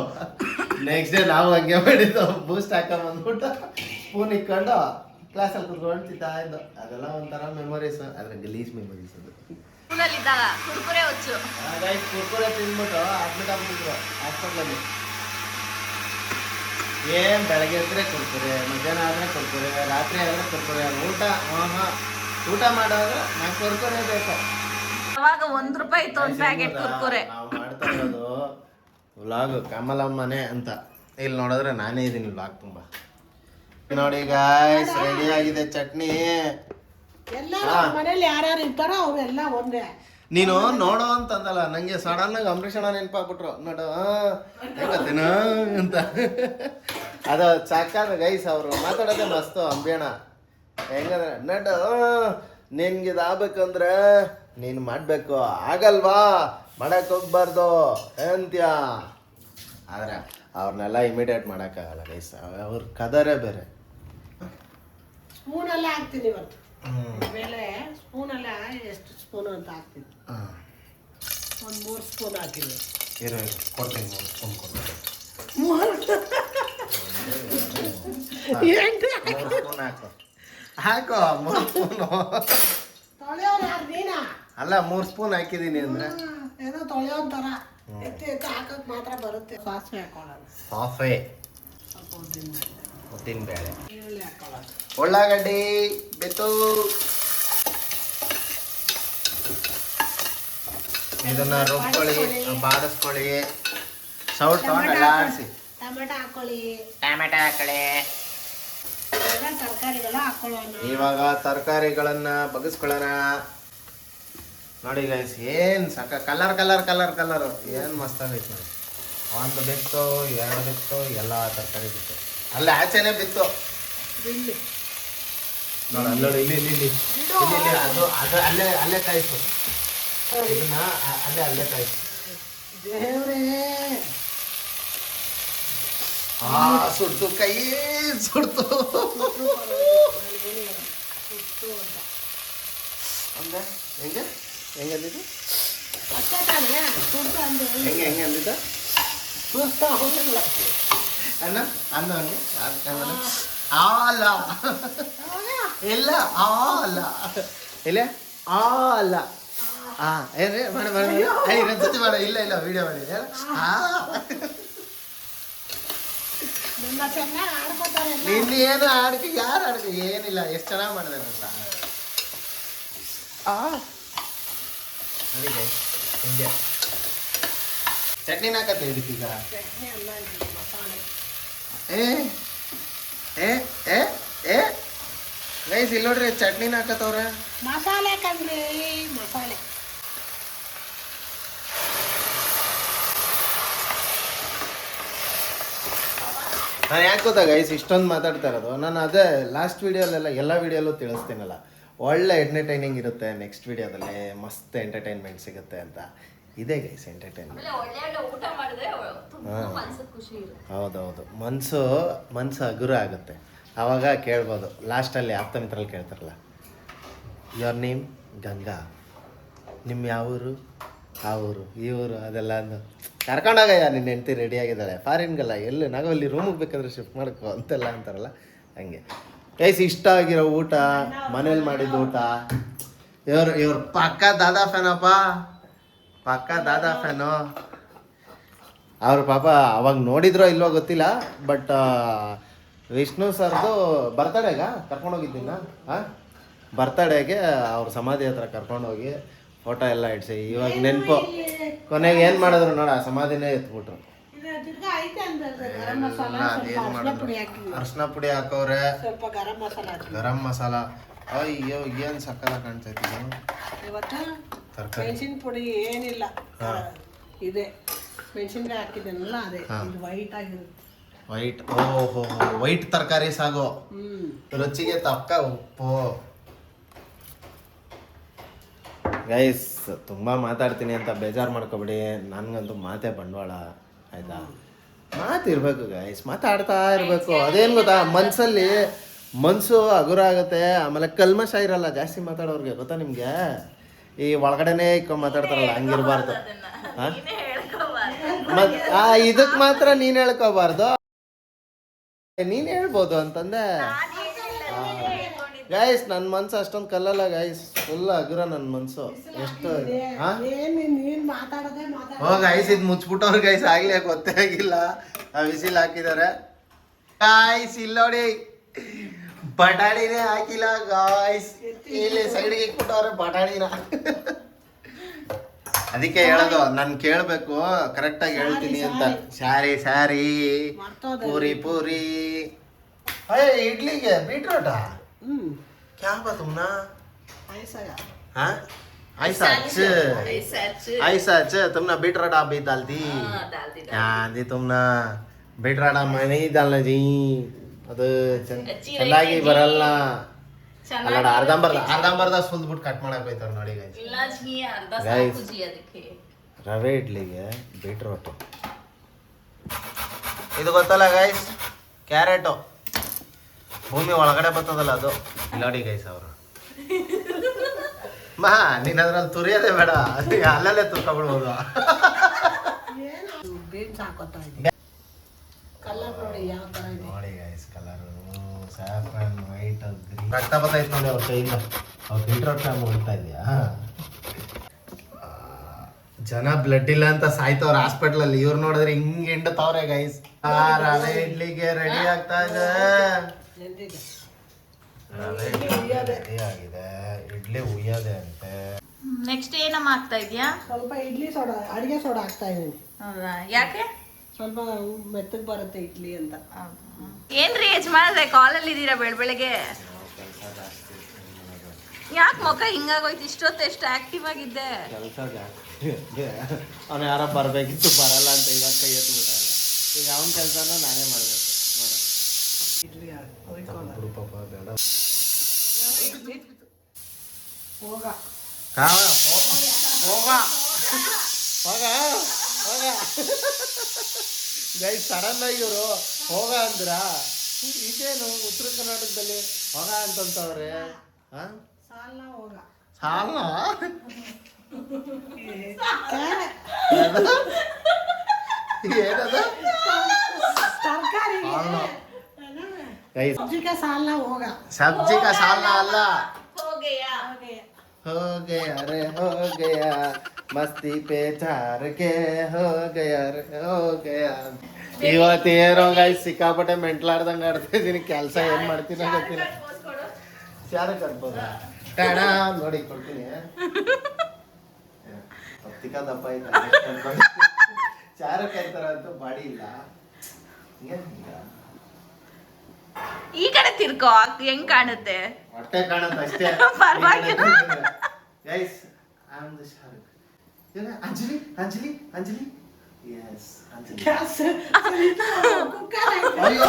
ನೆಕ್ಸ್ಟ್ ಡೇ ನಾವು ಹಂಗೆ ಮಾಡಿದ್ದು. ಬೂಸ್ಟ್ ಹಾಕೊಂಬಂದ್ಬಿಟ್ಟು ಸ್ಪೂನ್ ಇಟ್ಕೊಂಡು ಕ್ಲಾಸಲ್ಲಿ ಕುತ್ಕೊಂಡು ತಿಂತಾ ಇದ್ದು. ಅದೆಲ್ಲ ಒಂಥರ ಮೆಮೊರೀಸ್, ಆದರೆ ಗಲೀಜ್ ಮೆಮೊರೀಸ್ ಅದು. ಸ್ಕೂಲಲ್ಲಿದ್ದಾಗ ಕುರ್ಕುರೆ ಹುಚ್ಚು. ಕುರ್ಕುರೆ ತಿಂದ್ಬಿಟ್ಟು ಅಡ್ಮಿಟ್ ಆಗ್ಬಿಟ್ಟಿದ್ರು ಹಾಸ್ಪಿಟ್ಲಲ್ಲಿ. ಏನು ಬೆಳಗ್ಗೆ ಇದ್ರೆ ಕುರ್ಕುರೆ, ಮಧ್ಯಾಹ್ನ ಆದರೆ ಕುರ್ಕುರೆ, ರಾತ್ರಿ ಆದರೆ ಕುರ್ಕುರೆ. ಊಟ ಮಾಡೋದ್ರೆ ನಂಗೆ ಕುರ್ಕುರೆ ಬೇಕು. ಅವಾಗ 1 ರೂಪಾಯಿ ಇತ್ತು ಒಂದು ಪ್ಯಾಕೆಟ್ ಕುರ್ಕುರೆ. ನಾವು ಮಾಡ್ತಾ ಇರೋದು ವ್ಲಾಗ್ ಕಮಲಮ್ಮನೆ ಅಂತ. ಇಲ್ಲಿ ನೋಡಿದ್ರೆ ನಾನೇ ಇದ್ದೀನಿ ವ್ಲಾಗ್ ತುಂಬ. ನೋಡಿ ಗಾಯ್ಸ್, ರೆಡಿ ಆಗಿದೆ ಚಟ್ನಿ. ಎಲ್ಲ ಮನೇಲಿ ಯಾರ್ಯಾರು ಇರ್ತಾರೋ ಅವರೆಲ್ಲ ಒಂದೇ. ನೀನು ನೋಡೋ ಅಂತಂದಲ್ಲ, ನಂಗೆ ಸಡನ್ ಆಗಿ ಅಂಬರೀಷ್ ಅಣ್ಣ ನೆನಪಾಗ್ಬಿಟ್ರು. ನೋಡು ಹೆಂಗತ್ತೇನ ಅಂತ. ಅದು ಸಾಕಾದ ಗೈಸ್ ಅವರು ಮಾತಾಡೋದೇ ಮಸ್ತು ಅಂಬೇಣ ಹೆಂಗಂದ್ರೆ ನಡು ನಿನ್ಗೆ ಇದಾಗಬೇಕಂದ್ರೆ ನೀನು ಮಾಡಬೇಕು ಆಗಲ್ವಾ ಮಾಡಕ್ಕೆ ಹೋಗ್ಬಾರ್ದು ಅಂತ್ಯ ಆದರೆ ಅವ್ರನ್ನೆಲ್ಲ ಇಮಿಡಿಯೇಟ್ ಮಾಡೋಕ್ಕಾಗಲ್ಲ ಗೈಸ್ ಅವ್ರ ಕದರೇ ಬೇರೆ. ಸ್ಪೂನಲ್ಲೇ ಹಾಕ್ತೀನಿ ಇವತ್ತು ಆಮೇಲೆ ಸ್ಪೂನಲ್ಲೇ ಎಷ್ಟು ಸ್ಪೂನು ಅಂತ ಹಾಕ್ತೀನಿ. ಒಂದು 3 ಸ್ಪೂನ್ ಹಾಕಿದ್ದೀನಿ. ಇರೋ ಕೊಡ್ತೀನಿ 3 ಸ್ಪೂನ್ ಕೊಡ್ತೀನಿ. 3 ಸ್ಪೂನ್ ಹಾಕೋ 3 ಸ್ಪೂನು ತೊಳೆಯೋರು ಯಾರು ನೀನಾ? ಅಲ್ಲ 3 ಸ್ಪೂನ್ ಹಾಕಿದ್ದೀನಿ ಅಂದರೆ ಏನೋ ತೊಳೆಯೋನ್ ಥರ ಎತ್ತಿ ಹಾಕಕ್ಕೆ ಮಾತ್ರ ಬರುತ್ತೆ. ಸಾಸಿವೆ ಹಾಕೊಳ್ಳೋದು, ಸಾಫೆ ಸ್ವಲ್ಪ ಉದ್ದಿನ ಬೇಳೆ, ಈರುಳ್ಳಿ ಹಾಕೊಳ್ಳೋದು, ಉಳ್ಳಾಗಡ್ಡಿ ಬೆತ್ತು ಇದನ್ನ ರುಬ್ಕೊಳ್ಳಿ ಬಾಡಿಸ್ಕೊಳ್ಳಿ ಸೌಟ್ ತಗೊಂಡು ಎಲ್ಲ ಆಡಿಸಿ ಟೊಮೆಟೊ ಹಾಕೊಳ್ಳಿ, ಟೊಮೆಟೊ ಹಾಕೊಳ್ಳಿ. ಎಲ್ಲ ತರಕಾರಿಗಳು ಹಾಕೊಳ್ಳೋಣ. ಇವಾಗ ತರಕಾರಿಗಳನ್ನ ಬಗ್ಗಿಸ್ಕೊಳ್ಳೋಣ. ನೋಡಿ ಗೈಸ್ ಏನು ಸಾಕ ಕಲರ್ ಕಲರ್ ಕಲರ್ ಕಲರು ಏನು ಮಸ್ತಾಗೈತೆ ನೋಡಿ. 1 ಬಿತ್ತು 2 ಬಿತ್ತು ಎಲ್ಲ ತರಕಾರಿ ಬಿತ್ತು. ಅಲ್ಲೇ ಆಚೆನೆ ಬಿತ್ತು ಇಲ್ಲಿ ನೋಡಿ ಅಲ್ಲೋಡಿ ಇಲ್ಲಿ ಇಲ್ಲಿ ಇಲ್ಲಿ ಇಲ್ಲಿ ಇಲ್ಲಿ ಅದು ಅದು ಅಲ್ಲೇ ಅಲ್ಲೇ ಕಾಯಿಸು ಇದನ್ನ ಅಲ್ಲೇ ಕಾಯಿಸು. ದೇವ್ರೇ ಸುಡ್ತು ಕೈ ಸುಡ್ತು ಅಂದ್ರೆ ಹೆಂಗೆ ಹೆಂಗೆ ಅಂದಿದ್ದು ಅಷ್ಟೇ ತಾನೇ ಸುಡ್ತು ಅಂದ್ರೆ ಹೆಂಗೆ ಹೆಂಗೆ ಅಂದಿದ್ದ ಸುಡ್ತಾ ಹೋಗಿಲ್ಲ. ಅನ್ನ ಅನ್ನ ಹಂಗೆ ಆಲ ಇಲ್ಲ ಆಲ ಇಲ್ಲ ಆಲ ಏನ್ರಿ ಮಾಡಿ ಮಾಡಿ ರಜತಿ ಮಾಡ ಇಲ್ಲ ಇಲ್ಲ ವಿಡಿಯೋ ಮಾಡಿ ನನ್ನ ಚೆನ್ನಾಗಿ ಆಡ್ಕೋತಾರೆ. ನಿನ್ನೇನು ಆಡ್ಕೆ ಯಾರು ಆಡ್ಕೆ ಏನಿಲ್ಲ ಎಷ್ಟು ಚೆನ್ನಾಗಿ ಮಾಡಿದೆ ಅಂತ ನೋಡಿ ಹಿಂಗೆ ಚಟ್ನಿನ ಹಾಕತ್ತೆ ಇದಕ್ಕೀಗ ಚಟ್ನಿ ಅಲ್ಲ ಇದು ಮಸಾಲೆ. ಏ ಏ ಏ ಗೈಸ್ ಇಲ್ಲಿ ನೋಡ್ರಿ ಚಟ್ನಿನ ಹಾಕತ್ತವ್ರೆ. ಮಸಾಲೆ ಕಂಡ್ರಿ ಮಸಾಲೆ. ನಾನು ಯಾಕೆ ಗೊತ್ತಾ ಗೈಸ್ ಇಷ್ಟೊಂದು ಮಾತಾಡ್ತಾ ಇರೋದು, ನಾನು ಅದೇ ಲಾಸ್ಟ್ ವೀಡಿಯೋಲೆಲ್ಲ ಎಲ್ಲ ವೀಡಿಯೋಲ್ಲೂ ತಿಳಿಸ್ತೀನಲ್ಲ ಒಳ್ಳೆ ಎಂಟರ್ಟೈನಿಂಗ್ ಇರುತ್ತೆ, ನೆಕ್ಸ್ಟ್ ವೀಡಿಯೋದಲ್ಲಿ ಮಸ್ತ್ ಎಂಟರ್ಟೈನ್ಮೆಂಟ್ ಸಿಗುತ್ತೆ ಅಂತ. ಇದೇ ಗೈಸ್ ಎಂಟರ್ಟೈನ್ಮೆಂಟ್. ಹೌದೌದು ಮನಸ್ಸು ಹಗುರ ಆಗುತ್ತೆ. ಆವಾಗ ಕೇಳ್ಬೋದು ಲಾಸ್ಟಲ್ಲಿ ಆಪ್ತ ಮಿತ್ರರಲ್ಲಿ ಕೇಳ್ತಾರಲ್ಲ ಯುವರ್ ನೇಮ್ ಗಂಗಾ, ನಿಮ್ಮ ಯಾವ ಊರು ಆ ಊರು ಈ ಊರು ಅದೆಲ್ಲ ಅಂದು ಕರ್ಕೊಂಡೋಗಯ್ಯ ನಿನ್ನ ಹೆಂಡ್ತಿ ರೆಡಿಯಾಗಿದ್ದಾಳೆ ಫಾರಿನ್ಗಲ್ಲ ಎಲ್ಲಿ ನಾಗಲ್ಲಿ ರೂಮಿಗೆ ಬೇಕಾದ್ರೆ ಶಿಫ್ಟ್ ಮಾಡ್ಕೋ ಅಂತೆಲ್ಲ ಅಂತಾರಲ್ಲ ಹಂಗೆ. ಗೈಸ್ ಇಷ್ಟ ಆಗಿರೋ ಊಟ ಮನೇಲಿ ಮಾಡಿದ ಊಟ. ಇವ್ರು ಪಕ್ಕ ದಾದಾ ಫ್ಯಾನಪ್ಪ, ಪಕ್ಕ ದಾದಾ ಫ್ಯಾನು. ಅವ್ರ ಪಾಪ ಅವಾಗ ನೋಡಿದ್ರೋ ಇಲ್ವೋ ಗೊತ್ತಿಲ್ಲ, ಬಟ್ ವಿಷ್ಣು ಸರ್ದು ಬರ್ತಡೇಗ ಕರ್ಕೊಂಡೋಗಿದ್ದೀನ ಬರ್ತಡೇಗೆ ಅವ್ರ ಸಮಾಧಿ ಹತ್ರ ಕರ್ಕೊಂಡೋಗಿ ಫೋಟೋ ಎಲ್ಲ ಇಡ್ಸಿ ಇವಾಗ ನೆನಪು. ಕೊನೆಗೆ ಏನು ಮಾಡಿದ್ರು ನೋಡ ಸಮಾಧಿನೇ ಎತ್ಬಿಟ್ರು. ಇದು ತಿರ್ಗಾ ಐತೆ ಅಂದ್ರೆ ಗರಂ ಮಸಾಲ, ಸ್ವಲ್ಪ ಅದೇನು ಅರಿಶಿನ ಮಾಡಿದ್ರು ಪುಡಿ ಹಾಕಿದ್ದೀನಿ, ಅರ್ಶಿನ ಪುಡಿ ಹಾಕವ್ರೆ, ಸ್ವಲ್ಪ ಗರಂ ಮಸಾಲ ಹಾಕಿದ್ದೀನಿ. ಗರಂ ಮಸಾಲ. ಅಯ್ಯೋ ಏನು ಸಕ್ಕಲ ಕಾಣ್ತೈತಿ ಇವತ್ತು ತರಕಾರಿ. ಮೆಣಸಿನ ಪುಡಿ ಏನಿಲ್ಲ, ಇದೆ ಮೆಣಸಿನ್ಕಾಯಿ ಹಾಕಿದ್ದೇನಲ್ಲ ಅದೇ ಇದು ವೈಟ್ ಆಗಿರುತ್ತೆ. ವೈಟ್ ಓಹೋ ವೈಟ್ ತರಕಾರಿ ಸಾಗು, ರುಚಿಗೆ ತಕ್ಕ ಉಪ್ಪು. ಗೈಸ್ ತುಂಬ ಮಾತಾಡ್ತೀನಿ ಅಂತ ಬೇಜಾರು ಮಾಡ್ಕೊಬಿಡಿ, ನನಗಂತೂ ಮಾತೇ ಬಂಡವಾಳ ಆಯಿತಾ. ಮಾತಿರ್ಬೇಕು ಗೈಸ್, ಮಾತಾಡ್ತಾ ಇರಬೇಕು. ಅದೇನು ಗೊತ್ತಾ ಮನಸ್ಸಲ್ಲಿ ಮನಸ್ಸು ಹಗುರ ಆಗುತ್ತೆ, ಆಮೇಲೆ ಕಲ್ಮಶ ಇರಲ್ಲ ಜಾಸ್ತಿ ಮಾತಾಡೋರಿಗೆ. ಗೊತ್ತಾ ನಿಮಗೆ ಈ ಒಳಗಡೆನೇ ಇಕ್ಕೊಂಡು ಮಾತಾಡ್ತಾರಲ್ಲ ಹಂಗಿರ್ಬಾರ್ದು. ಇದಕ್ಕೆ ಮಾತ್ರ ನೀನು ಹೇಳ್ಕೋಬಾರ್ದು, ನೀನು ಹೇಳ್ಬೋದು ಅಂತಂದೆ. ಗೈಸ್ ನನ್ನ ಮನ್ಸು ಅಷ್ಟೊಂದು ಕಲ್ಲಲ್ಲ ಗೈಸ್, ಫುಲ್ ಹಗುರ ನನ್ನ ಮನ್ಸು. ಎಷ್ಟು ನೀನ್ ಮಾತಾಡೋದೇ ಗೈಸ್ ಇದು ಮುಚ್ಬಿಟ್ಟವ್ರು ಗೈಸ್, ಆಗ್ಲೇ ಗೊತ್ತೇ ಆಗಿಲ್ಲ. ವಿಸಿಲ್ ಹಾಕಿದ್ದಾರೆ ಗಾಯ್ಸ್. ಇಲ್ಲಿ ನೋಡಿ ಬಟಾಣಿನೇ ಹಾಕಿಲ್ಲ ಗಾಯ್ಸ್, ಇಲ್ಲಿ ಸೈಡ್ಗೆ ಇಟ್ಬಿಟ್ಟವ್ರೆ ಬಟಾಣಿನ. ಅದಕ್ಕೆ ಹೇಳೋದು ನಾನು ಕೇಳಬೇಕು ಕರೆಕ್ಟಾಗಿ ಹೇಳ್ತೀನಿ ಅಂತ. ಸ್ಯಾರಿ ಪೂರಿ ಪೂರಿ ಇಡ್ಲಿಗೆ ಬೀಟ್ರೋಟಾ क्या हुआ तुमना हाँ ऐसा तुमने बीटरूट आप भी डाल दी क्या दी तुमने ಬೇಡ್ರಾಡ ಮನೆ ಇದಲ್ಲ ಜೀ ಅದು ಚೆನ್ನಾಗಿ ಬರಲ್ಲ ಅಲ್ಲ ಅರ್ಧಂಬರ್ಧ ಸುಲ್ದ್ಬಿಟ್ಟು ಕಟ್ ಮಾಡಕ್ ಹೋಯ್ತಾರ ನೋಡಿ ಗೈಸ್ ರವೆ ಇಡ್ಲಿಗೆ ಬೀಟ್ರೋಟು ಇದು ಗೊತ್ತಲ್ಲ ಗೈಸ್ ಕ್ಯಾರೆಟು ಭೂಮಿ ಒಳಗಡೆ ಬರ್ತದಲ್ಲ ಅದು ನೋಡಿ ಗೈಸ್ ಅವರು ಮಾ ನೀನ್ ಅದ್ರಲ್ಲಿ ತುರಿಯೋದೇ ಬೇಡ ಅಲ್ಲಲ್ಲೇ ತುರ್ಕೊಬಿಡ್ಬೋದು ಬೀನ್ಸ್ ಹಾಕೋತಾ ಇದ್ದೀನಿ ಕಲರ್ ನೋಡಿ ಯಾವ ತರ ಇದೆ ನೋಡಿ guys colour saffron white green ರಕ್ತ ಬರ್ತೈತೆ ನೋಡಿ ಅವ್ರ ಕೈಯಿಂದ ಅವ್ರು ಬೀಟ್ರೋಟ್ ಫ್ಯಾಮ್ ಹೊಡಿತಾ ಇದೆಯಾ ಜನ ಬ್ಲಡ್ ಇಲ್ಲ ಅಂತ ಸಾಯ್ತವ್ರ ಹಾಸ್ಪಿಟ್ಲಲ್ಲಿ ಇವ್ರು ನೋಡಿದ್ರೆ ಹಿಂಗೆ ಹಿಂಡತವ್ರೆ ಗೈಸ್ ರವೆ ಇಡ್ಲಿಗೆ ರೆಡಿ ಆಗ್ತಾ ಇದೆ ನೆಂದಿದೆ ರವೆ ಇಡ್ಲಿ ರೆಡಿ ಆಗಿದೆ ಇಡ್ಲಿ ಉಯ್ಯೋದೆ ಅಂತೆ ನೆಕ್ಸ್ಟ್ ಏನಮ್ಮ ಆಗ್ತಾ ಇದೆಯಾ ಸ್ವಲ್ಪ ಇಡ್ಲಿ ಸೋಡಾ ಅಡಿಗೆ ಸೋಡಾ ಹಾಕ್ತಾ ಇದ್ದೀನಿ ಹೌದಾ ಯಾಕೆ ಸ್ವಲ್ಪ ಮೆತ್ತಗೆ ಬರುತ್ತೆ ಇಡ್ಲಿ ಅಂತ ಏನ್ರಿ ಯಜಮಾನ್ರೆ ಕಾಲಲ್ಲಿ ಇದ್ದೀರಾ ಬೆಳಗ್ಗೆ ಯಾಕೆ ಮುಖ ಹಿಂಗಾಗೋಯ್ತು ಇಷ್ಟೊತ್ತು ಎಷ್ಟು ಆಕ್ಟಿವ್ ಆಗಿದ್ದೆ ಕೆಲಸ ಜಾಸ್ತಿ ಅವನು ಯಾರೋ ಬರಬೇಕಿತ್ತು ಬರಲ್ಲ ಅಂತ ಇವಾಗ ಕೈ ಎತ್ಬಿಟ್ಟಾಗ ಈಗ ಅವನ ಕೆಲಸನ ನಾನೇ ಮಾಡಬೇಕು ನೋಡು ಇಡ್ಲಿ ಹೊಯ್ಕೊಳ್ಳ ಬಿಡು ಪಾಪ ಬೇಡ ಹೋಗ ಹೋಗ ಹೋಗ ಹೋಗ ಗೈಸ್ ಸಡನ್ ಆಗಿ ಇವರು ಹೋಗ ಅಂದ್ರ ಇದೇನು ಉತ್ತರ ಕರ್ನಾಟಕದಲ್ಲಿ ಹೋಗ ಅಂತಂತವ್ರೆ ಸಾಲ ಹೋಗ ಸಾಲ ಏನದ ತರಕಾರಿ ಗೈಸ್ ಸಬ್ಜಿಗೆ ಸಾಲ ಹೋಗ सब्जी का सालना अल्लाह हो गया हो गया रे हो गया मस्ती पे चार के हो गया रे हो गया ಇವತ್ತೇನೋ ಗೈಸ್ ಸಿಕ್ಕಾಪಟ್ಟೆ ಮೆಂಟ್ಲಾಡ್ದಂಗೆ ಆಡ್ತಾ ಇದೀನಿ ಕೆಲಸ ಏನ್ ಮಾಡ್ತೀನೋ ಗೊತ್ತಿಲ್ಲ ಚಾರ ಕಟ್ಬೋದ ಟಣ ನೋಡಿ ಕೊಡ್ತೀನಿ ಪತ್ತಿಕ ದಪ್ಪ ಐತೆ ಚಾರ ಕಟ್ತಾರ ಅಂತ ಬಾಡಿ ಇಲ್ಲ ಈ ಕಡೆ ತಿರ್ಕೋ ಹೆಂಗ್ ಕಾಣುತ್ತೆ ಹೊಟ್ಟೆ ಕಾಣುತ್ತೆ ಅಷ್ಟೇ ಪರವಾಗಿಲ್ಲ. Guys I am the Shahrukh Anjali Anjali Anjali yes Anjali ಅಯ್ಯೋ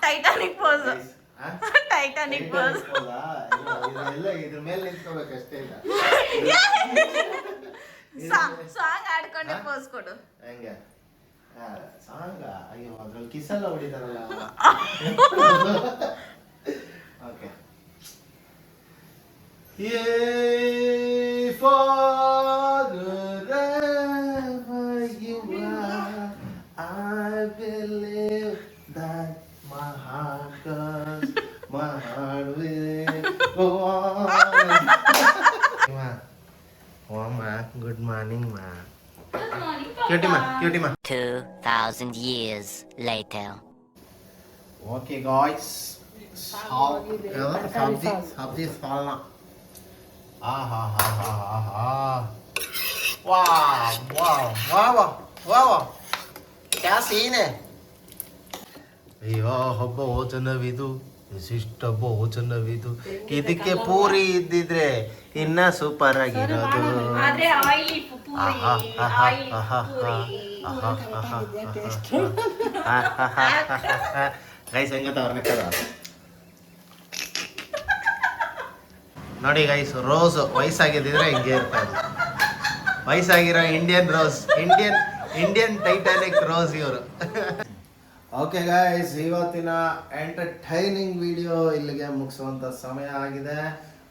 ಟೈಟಾನಿಕ್ ಪೋಸ್ Guys, ಆ? ಟೈಟಾನಿಕ್ ಪೋಸ್ ಇದೆಲ್ಲ ಇದ್ರ ಮೇಲೆ ನಿಂತ್ಕೋಬೇಕಷ್ಟೇ ಇಲ್ಲ ಸಾಂಗ್ ಆಡ್ಕೊಂಡೆ ಪೋಸ್ ಕೊಡು ಹೆಂಗೆ ಸಾಂಗ ಅಯ್ಯೋ ಅದ್ರಲ್ಲಿ ಕಿಸ್ಸೆಲ್ಲ ಹೊಡಿತಾರಲ್ಲ okay I believe that my heart goes, my heart will go on. Oh ma, good morning ma. Cutie ma. 2,000 years later. Okay guys, sabzi salna. Wow. क्या सीन है ಅಯ್ಯೋ ಹಬ್ಬ ಭೋಜನವಿದು ವಿಶಿಷ್ಟ ಭೋಜನವಿದು ಇದಕ್ಕೆ ಪೂರಿ ಇದ್ದಿದ್ರೆ ಇನ್ನ ಸೂಪರ್ ಆಗಿರೋದು ಆದ್ರೆ ಆಯಿಲಿ ಗೈಸ್ ಹೆಂಗತ್ತ ಅವ್ರನ್ನ ನೋಡಿ ಗೈಸ್ ರೋಸ್ ವಯಸ್ಸಾಗಿದ್ದಿದ್ರೆ ಹಿಂಗೆ ಇರ್ತಾ ಇದೆ ವಯಸ್ಸಾಗಿರೋ Indian rose Indian Titanic rose ಇವರು ಓಕೆ ಗೈಸ್ ಇವತ್ತಿನ ಎಂಟರ್ಟೈನಿಂಗ್ ವಿಡಿಯೋ ಇಲ್ಲಿಗೆ ಮುಗಿಸುವಂತ ಸಮಯ ಆಗಿದೆ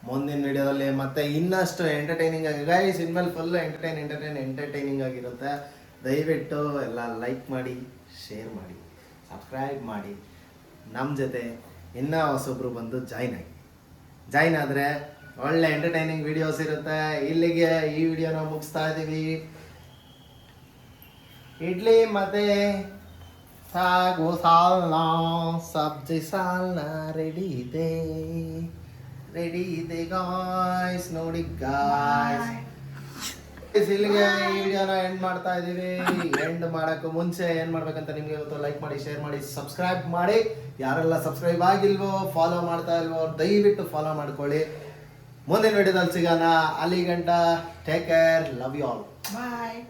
ಮುಂದಿನ ವಿಡಿಯೋದಲ್ಲಿ ಮತ್ತೆ ಇನ್ನಷ್ಟು ಎಂಟರ್ಟೈನಿಂಗ್ ಆಗಿ ಗೈಸ್ ಇನ್ಮೇಲೆ ಫುಲ್ ಎಂಟರ್ಟೈನಿಂಗ್ ಆಗಿರುತ್ತೆ ದಯವಿಟ್ಟು ಎಲ್ಲ ಲೈಕ್ ಮಾಡಿ ಶೇರ್ ಮಾಡಿ ಸಬ್ಸ್ಕ್ರೈಬ್ ಮಾಡಿ ನಮ್ಮ ಜೊತೆ ಇನ್ನೂ ಹೊಸೊಬ್ರು ಬಂದು ಜಾಯ್ನ್ ಆದರೆ ಒಳ್ಳೆ ಎಂಟರ್ಟೈನಿಂಗ್ ವಿಡಿಯೋಸ್ ಇರುತ್ತೆ ಇಲ್ಲಿಗೆ ಈ ವಿಡಿಯೋನ ಮುಗಿಸ್ತಾ ಇದ್ದೀವಿ ಇಡ್ಲಿ ಮತ್ತೆ ಸಾಗು ಸಾಲ್ನ ಸಬ್ಜಿ ಸಾಲ್ನ ರೆಡಿ ಇದೆ ಗಾಯ್ಸ್ ನೋಡಿ ಗಾಯ್ಸ್ ಇಲ್ಲಿಗೆ ಈ ವಿಡಿಯೋನ ಎಂಡ್ ಮಾಡ್ತಾ ಇದೀವಿ ಎಂಡ್ ಮಾಡಕ್ಕೂ ಮುಂಚೆ ಏನ್ ಮಾಡ್ಬೇಕಂತ ನಿಮ್ಗೆ ಇವತ್ತು ಲೈಕ್ ಮಾಡಿ ಶೇರ್ ಮಾಡಿ ಸಬ್ಸ್ಕ್ರೈಬ್ ಮಾಡಿ ಯಾರೆಲ್ಲ ಸಬ್ಸ್ಕ್ರೈಬ್ ಆಗಿಲ್ವೋ ಫಾಲೋ ಮಾಡ್ತಾ ಇಲ್ವೋ ದಯವಿಟ್ಟು ಫಾಲೋ ಮಾಡ್ಕೊಳ್ಳಿ ಮುಂದಿನ ವಿಡಿಯೋದಲ್ಲಿ ಸಿಗೋಣ ಅಲ್ಲಿ ಗಂಟ take care love you all bye